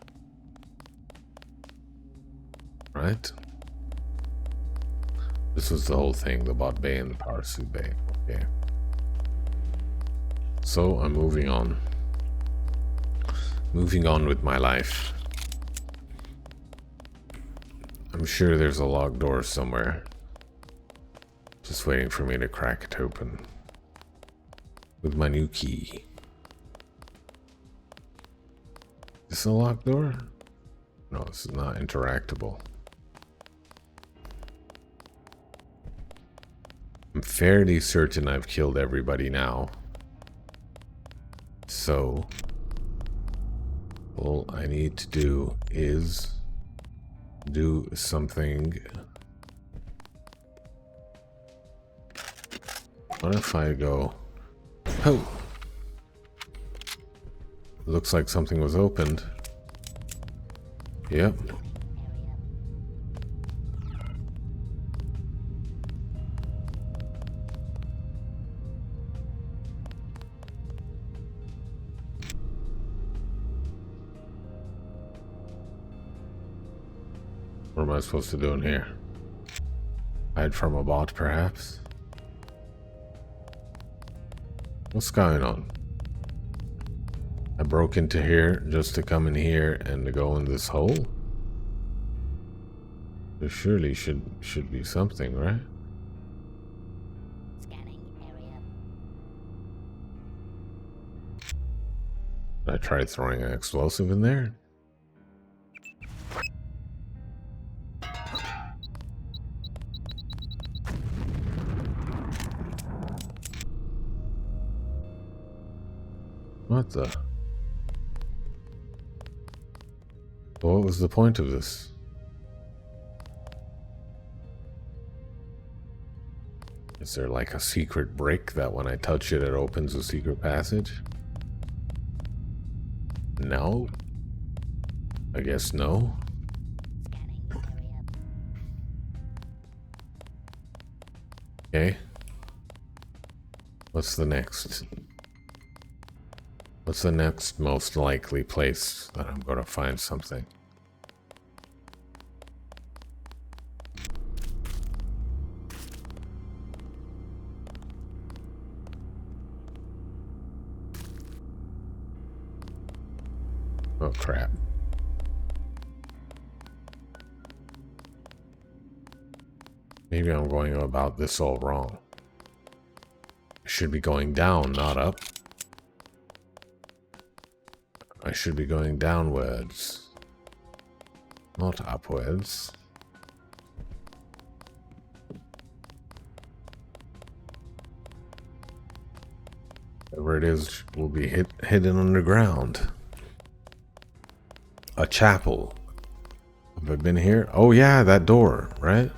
Right? This was the whole thing, the bot bay and the power suit bay. Okay. So I'm moving on. Moving on with my life. I'm sure there's a locked door somewhere. Just waiting for me to crack it open. With my new key. Is this a locked door? No, this is not interactable. I'm fairly certain I've killed everybody now. So, all I need to do is do something. What if I go... Oh! Looks like something was opened. Yep. What am I supposed to do in here? Hide from a bot, perhaps? What's going on? I broke into here just to come in here and to go in this hole? There surely should be something, right? Scanning area. I tried throwing an explosive in there. What the? What was the point of this? Is there like a secret brick that when I touch it, it opens a secret passage? No? I guess no. Okay. What's the next? What's the next most likely place that I'm going to find something? Oh crap. Maybe I'm going about this all wrong. I should be going down, not up. I should be going downwards, not upwards. Whatever it is will be hidden underground. A chapel. Have I been here? Oh yeah, that door, right?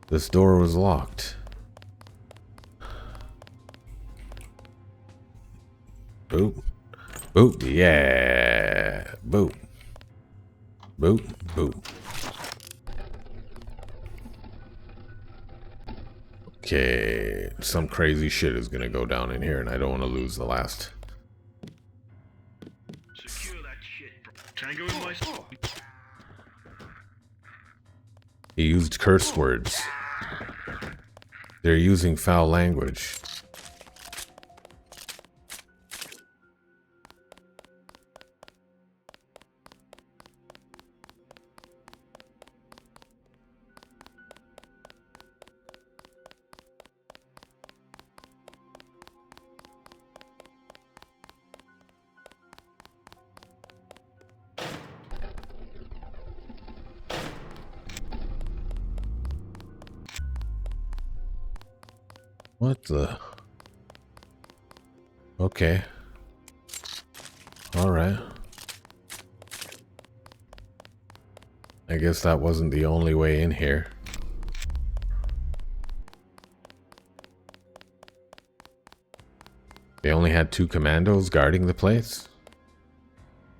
This door was locked. Boop. Boop. Yeah. Boop. Boop. Boop. Okay. Some crazy shit is gonna go down in here and I don't want to lose the last. Secure that shit, bro. Can I go in my... He used curse words. They're using foul language. What the? Okay. Alright. I guess that wasn't the only way in here. They only had 2 commandos guarding the place?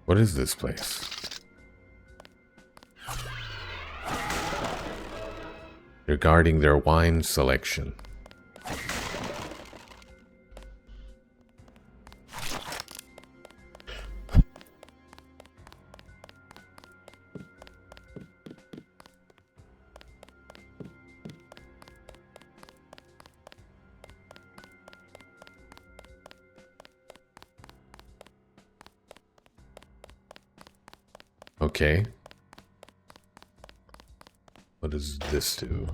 What is this place? They're guarding their wine selection. Okay. What does this do?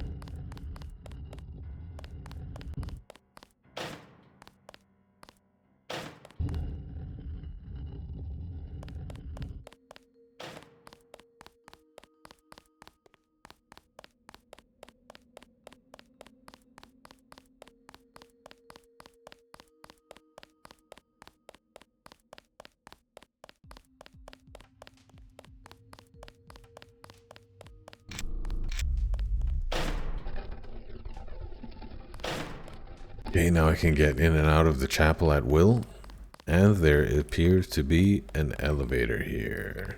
Okay, now I can get in and out of the chapel at will. And there appears to be an elevator here.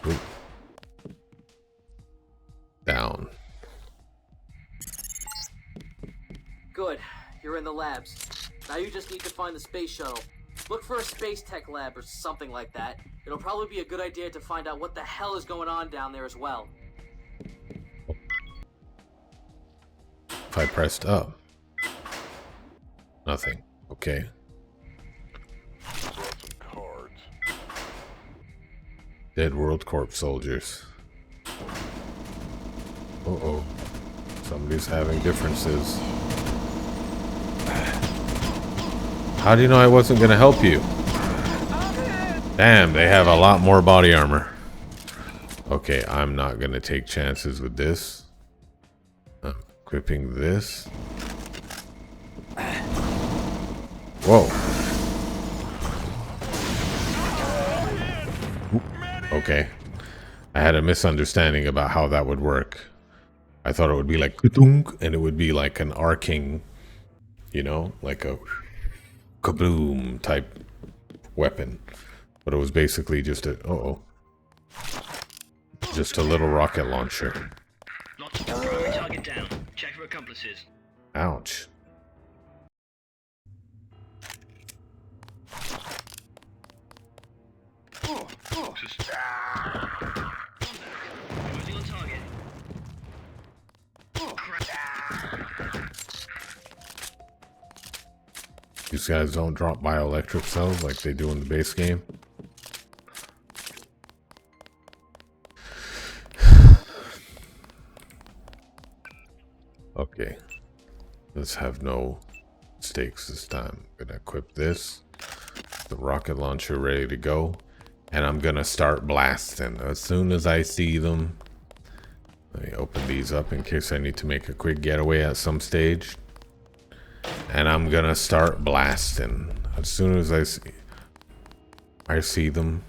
Oop. Down. Good. You're in the labs. Now you just need to find the space shuttle. Look for a space tech lab or something like that. It'll probably be a good idea to find out what the hell is going on down there as well. If I pressed up. Nothing. Okay. Dead World Corp soldiers. Uh-oh. Somebody's having differences. How do you know I wasn't gonna help you? Damn, they have a lot more body armor. Okay, I'm not gonna take chances with this. I'm equipping this. Whoa. Okay. I had a misunderstanding about how that would work. I thought it would be like ka-dunk, and it would be like an arcing, you know, like a kaboom type weapon. But it was basically just a just a little rocket launcher. Primary target down. Check for accomplices. Ouch. Closing on target. These guys don't drop bioelectric cells like they do in the base game. Okay. Let's have no mistakes this time. I'm gonna equip this. The rocket launcher ready to go. And I'm gonna start blasting as soon as I see them. Let me open these up in case I need to make a quick getaway at some stage. And I'm gonna start blasting as soon as I see them.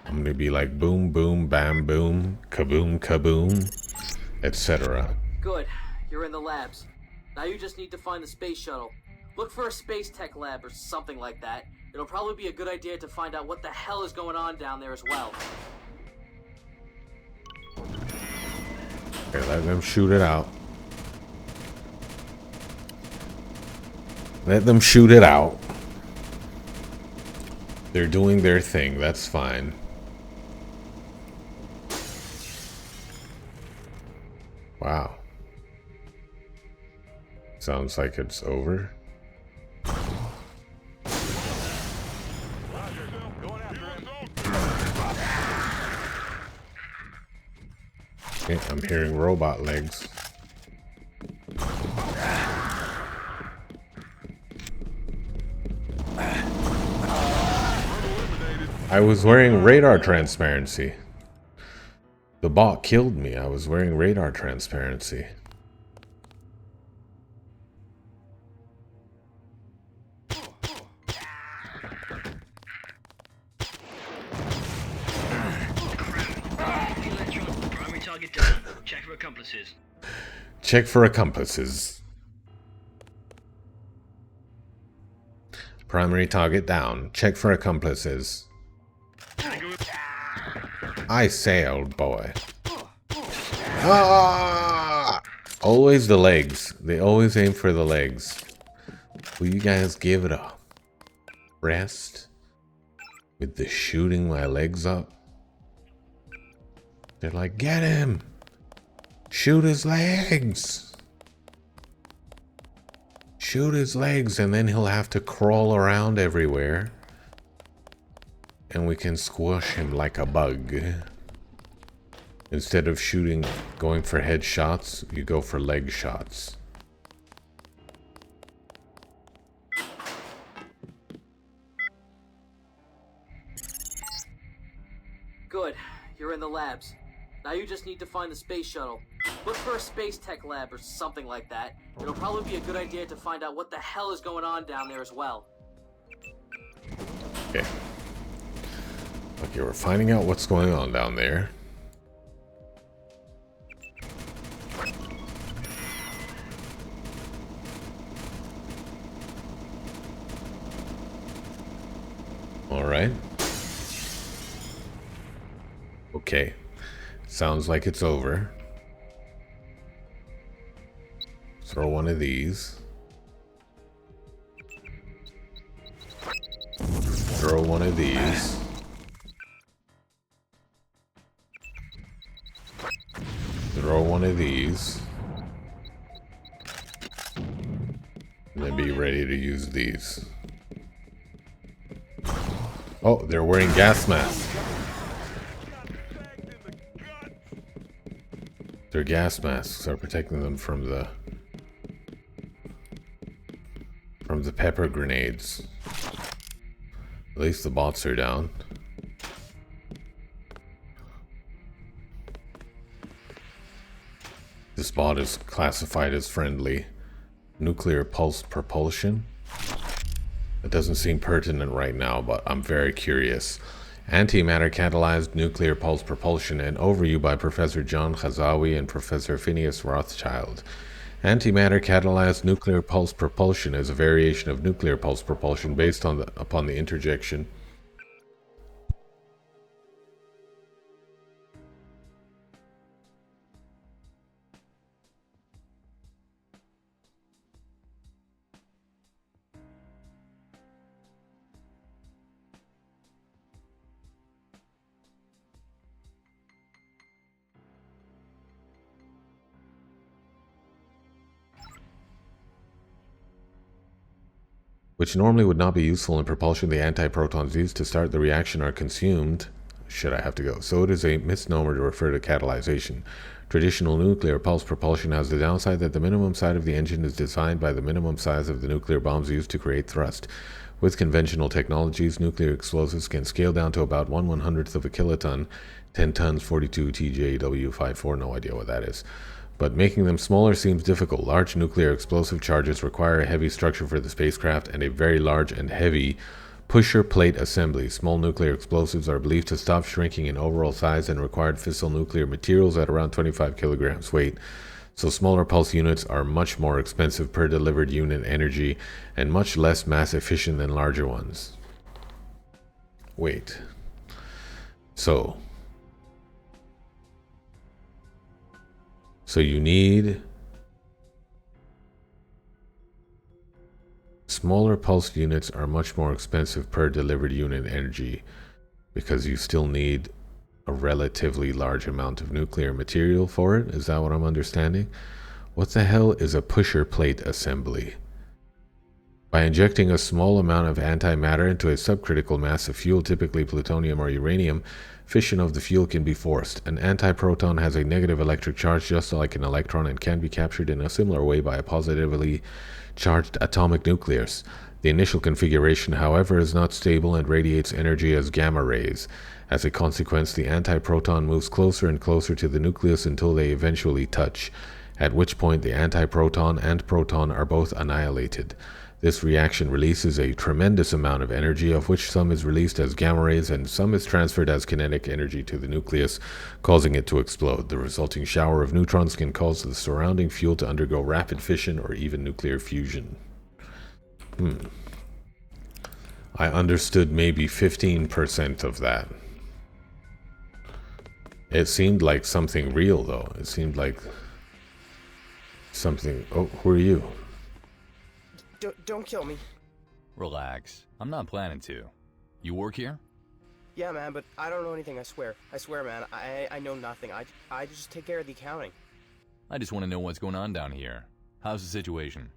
I'm gonna be like boom, boom, bam, boom, kaboom, kaboom, etc. Good. You're in the labs. Now you just need to find the space shuttle. Look for a space tech lab or something like that. It'll probably be a good idea to find out what the hell is going on down there as well. Okay, let them shoot it out. Let them shoot it out. They're doing their thing, that's fine. Wow. Sounds like it's over. Okay, I'm hearing robot legs. I was wearing radar transparency. The bot killed me. I was wearing radar transparency. Primary target down. Check for accomplices. Check for accomplices. Primary target down. Check for accomplices. I sailed, boy. Ah! Always the legs. They always aim for the legs. Will you guys give it a rest with the shooting my legs up? They're like, get him! Shoot his legs! Shoot his legs, and then he'll have to crawl around everywhere. And we can squash him like a bug. Instead of going for head shots, you go for leg shots. Good. You're in the labs. Now you just need to find the space shuttle. Look for a space tech lab or something like that. It'll probably be a good idea to find out what the hell is going on down there as well. Okay. Okay, we're finding out what's going on down there. Alright. Okay. Sounds like it's over. Throw one of these. Throw one of these. Throw one of these. And then be ready to use these. Oh, they're wearing gas masks. Their gas masks are protecting them from the pepper grenades. At least the bots are down. This bot is classified as friendly. Nuclear pulse propulsion. It doesn't seem pertinent right now, but I'm very curious. Antimatter catalyzed nuclear pulse propulsion, an overview by Professor John Khazawi and Professor Phineas Rothschild. Antimatter catalyzed nuclear pulse propulsion is a variation of nuclear pulse propulsion based upon the interjection which normally would not be useful in propulsion. The antiprotons used to start the reaction are consumed. Should I have to go? So it is a misnomer to refer to catalyzation. Traditional nuclear pulse propulsion has the downside that the minimum side of the engine is defined by the minimum size of the nuclear bombs used to create thrust. With conventional technologies, nuclear explosives can scale down to about 1/100th of a kiloton, 10 tons, 42 TJW54, no idea what that is. But making them smaller seems difficult. Large nuclear explosive charges require a heavy structure for the spacecraft and a very large and heavy pusher plate assembly. Small nuclear explosives are believed to stop shrinking in overall size and required fissile nuclear materials at around 25 kilograms weight. So smaller pulse units are much more expensive per delivered unit energy and much less mass efficient than larger ones. Wait. So you need smaller pulse units are much more expensive per delivered unit energy because you still need a relatively large amount of nuclear material for it. Is that what I'm understanding? What the hell is a pusher plate assembly? By injecting a small amount of antimatter into a subcritical mass of fuel, typically plutonium or uranium, fission of the fuel can be forced. An antiproton has a negative electric charge just like an electron and can be captured in a similar way by a positively charged atomic nucleus. The initial configuration, however, is not stable and radiates energy as gamma rays. As a consequence, the antiproton moves closer and closer to the nucleus until they eventually touch, at which point the antiproton and proton are both annihilated. This reaction releases a tremendous amount of energy, of which some is released as gamma rays and some is transferred as kinetic energy to the nucleus, causing it to explode. The resulting shower of neutrons can cause the surrounding fuel to undergo rapid fission or even nuclear fusion. I understood maybe 15% of that. It seemed like something real, though. It seemed like something... Oh, who are you? Don't kill me. Relax. I'm not planning to. You work here? Yeah, man, but I don't know anything, I swear. I swear, man, I know nothing. I just take care of the accounting. I just want to know what's going on down here. How's the situation?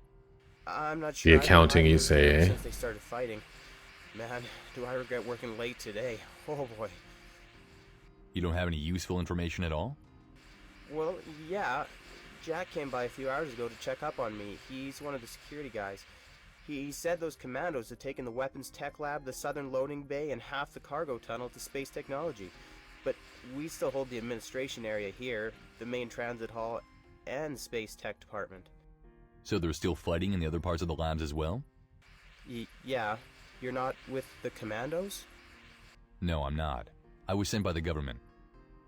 I'm not sure. The accounting, you say, eh? Since they started fighting. Man, do I regret working late today. Oh, boy. You don't have any useful information at all? Well, yeah. Jack came by a few hours ago to check up on me. He's one of the security guys. He said those commandos had taken the weapons tech lab, the southern loading bay, and half the cargo tunnel to space technology. But we still hold the administration area here, the main transit hall, and space tech department. So they're still fighting in the other parts of the labs as well? Yeah. You're not with the commandos? No, I'm not. I was sent by the government.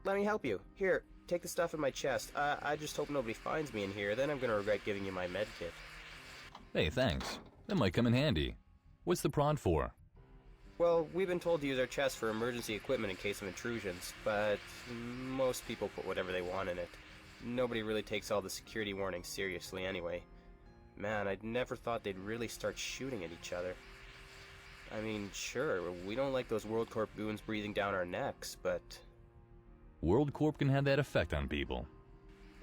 Let me help you. Here, take the stuff in my chest. I just hope nobody finds me in here, then I'm gonna regret giving you my med kit. Hey, thanks. That might come in handy. What's the prod for? Well, we've been told to use our chests for emergency equipment in case of intrusions, but most people put whatever they want in it. Nobody really takes all the security warnings seriously anyway. Man, I'd never thought they'd really start shooting at each other. I mean, sure, we don't like those WorldCorp goons breathing down our necks, but... WorldCorp can have that effect on people.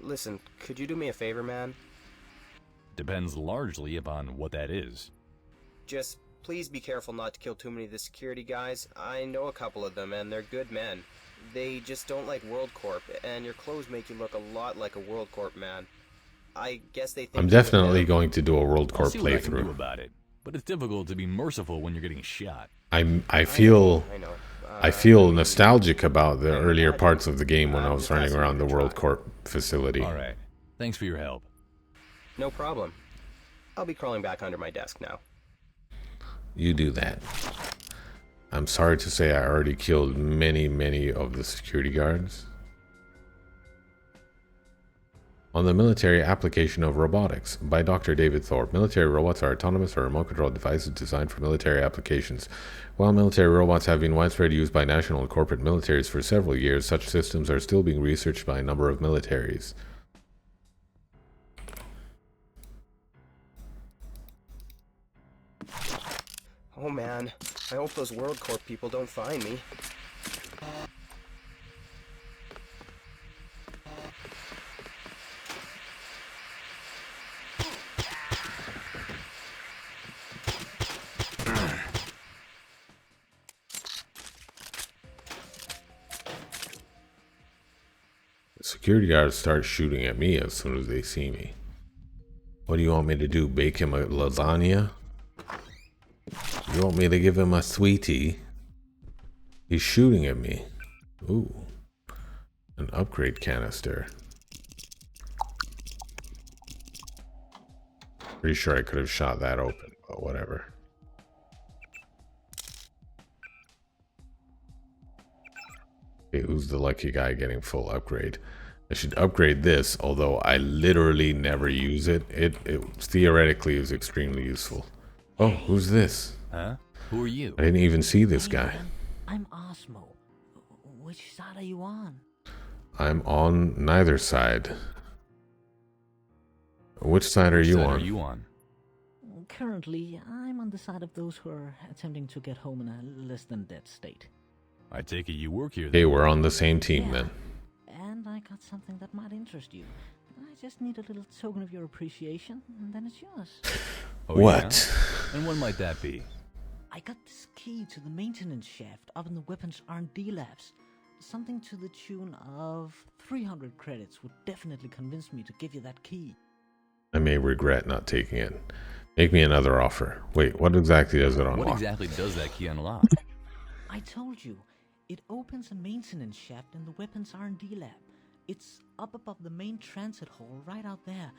Listen, could you do me a favor, man? Depends largely upon what that is. Just please be careful not to kill too many of the security guys. I know a couple of them, and they're good men. They just don't like WorldCorp, and your clothes make you look a lot like a WorldCorp man. I guess they think... I'm definitely going to do a WorldCorp I'll see what I can do playthrough. about it, but it's difficult to be merciful when you're getting shot. I feel I know. I feel nostalgic about the earlier parts of the game when I was running around the WorldCorp facility. All right. Thanks for your help. No problem. I'll be crawling back under my desk now. You do that. I'm sorry to say I already killed many of the security guards. On the military application of robotics by Dr. David Thorpe. Military robots are autonomous or remote-controlled devices designed for military applications. While military robots have been widespread use by national and corporate militaries for several years, such systems are still being researched by a number of militaries. Oh man, I hope those WorldCorp people don't find me. Security guards start shooting at me as soon as they see me. What do you want me to do? Bake him a lasagna? You want me to give him a sweetie? He's shooting at me. Ooh. An upgrade canister. Pretty sure I could have shot that open, but whatever. Okay, who's the lucky guy getting full upgrade? I should upgrade this, although I literally never use it. It theoretically is extremely useful. Oh, who's this? Huh? Who are you? I didn't even see this guy. I'm Osmo. Which side are you on? I'm on neither side. Which side are you on? Currently, I'm on the side of those who are attempting to get home in a less than dead state. I take it you work here. Okay, we're on the same team then. And I got something that might interest you. I just need a little token of your appreciation, and then it's yours. Oh, What? Yeah? And when might that be? I got this key to the maintenance shaft up in the weapons R&D labs. Something to the tune of 300 credits would definitely convince me to give you that key. I may regret not taking it. Make me another offer. Wait, what exactly does it unlock? What exactly does that key unlock? I told you, it opens a maintenance shaft in the weapons R&D lab. It's up above the main transit hall right out there.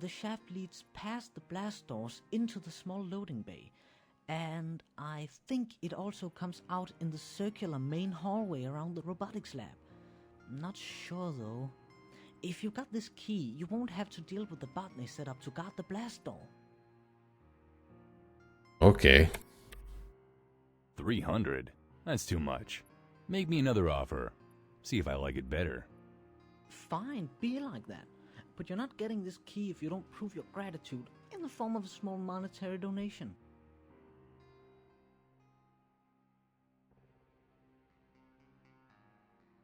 The shaft leads past the blast doors into the small loading bay. And I think it also comes out in the circular main hallway around the robotics lab. Not sure though. If you got this key, you won't have to deal with the bot they set up to guard the blast door. Okay. 300? That's too much. Make me another offer. See if I like it better. Fine, be like that. But you're not getting this key if you don't prove your gratitude in the form of a small monetary donation.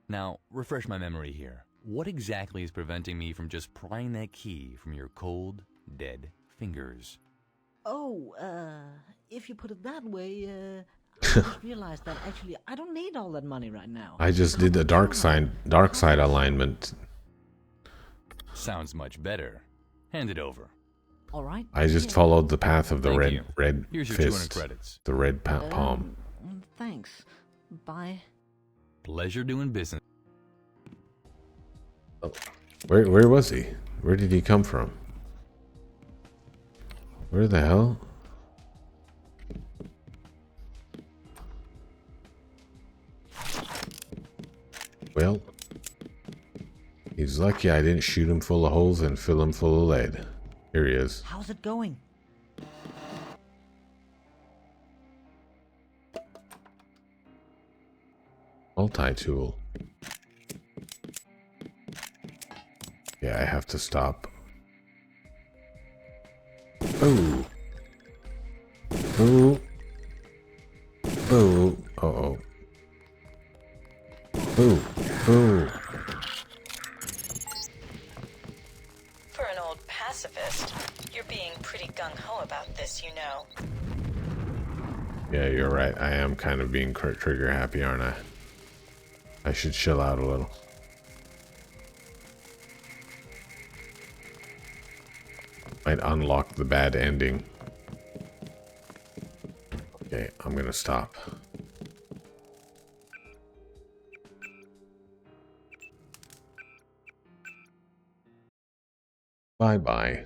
Now, refresh my memory here. What exactly is preventing me from just prying that key from your cold, dead fingers? Oh, if you put it that way, I just realized that actually I don't need all that money right now. I just did the dark side alignment. Sounds much better. Hand it over. All right. I just followed the path of the Thank red you. red Here's your fist. 200 credits. The red palm. Thanks. Bye. Pleasure doing business. Where was he? Where did he come from? Where the hell? Well, he's lucky I didn't shoot him full of holes and fill him full of lead. Here he is. How's it going? multi-tool. Yeah, I have to stop. Ooh. Ooh. Ooh. Uh-oh. Ooh. Ooh. For an old pacifist, you're being pretty gung-ho about this, you know. Yeah, you're right. I am kind of being trigger happy, aren't I? I should chill out a little. Might unlock the bad ending. Okay, I'm gonna stop. Bye-bye.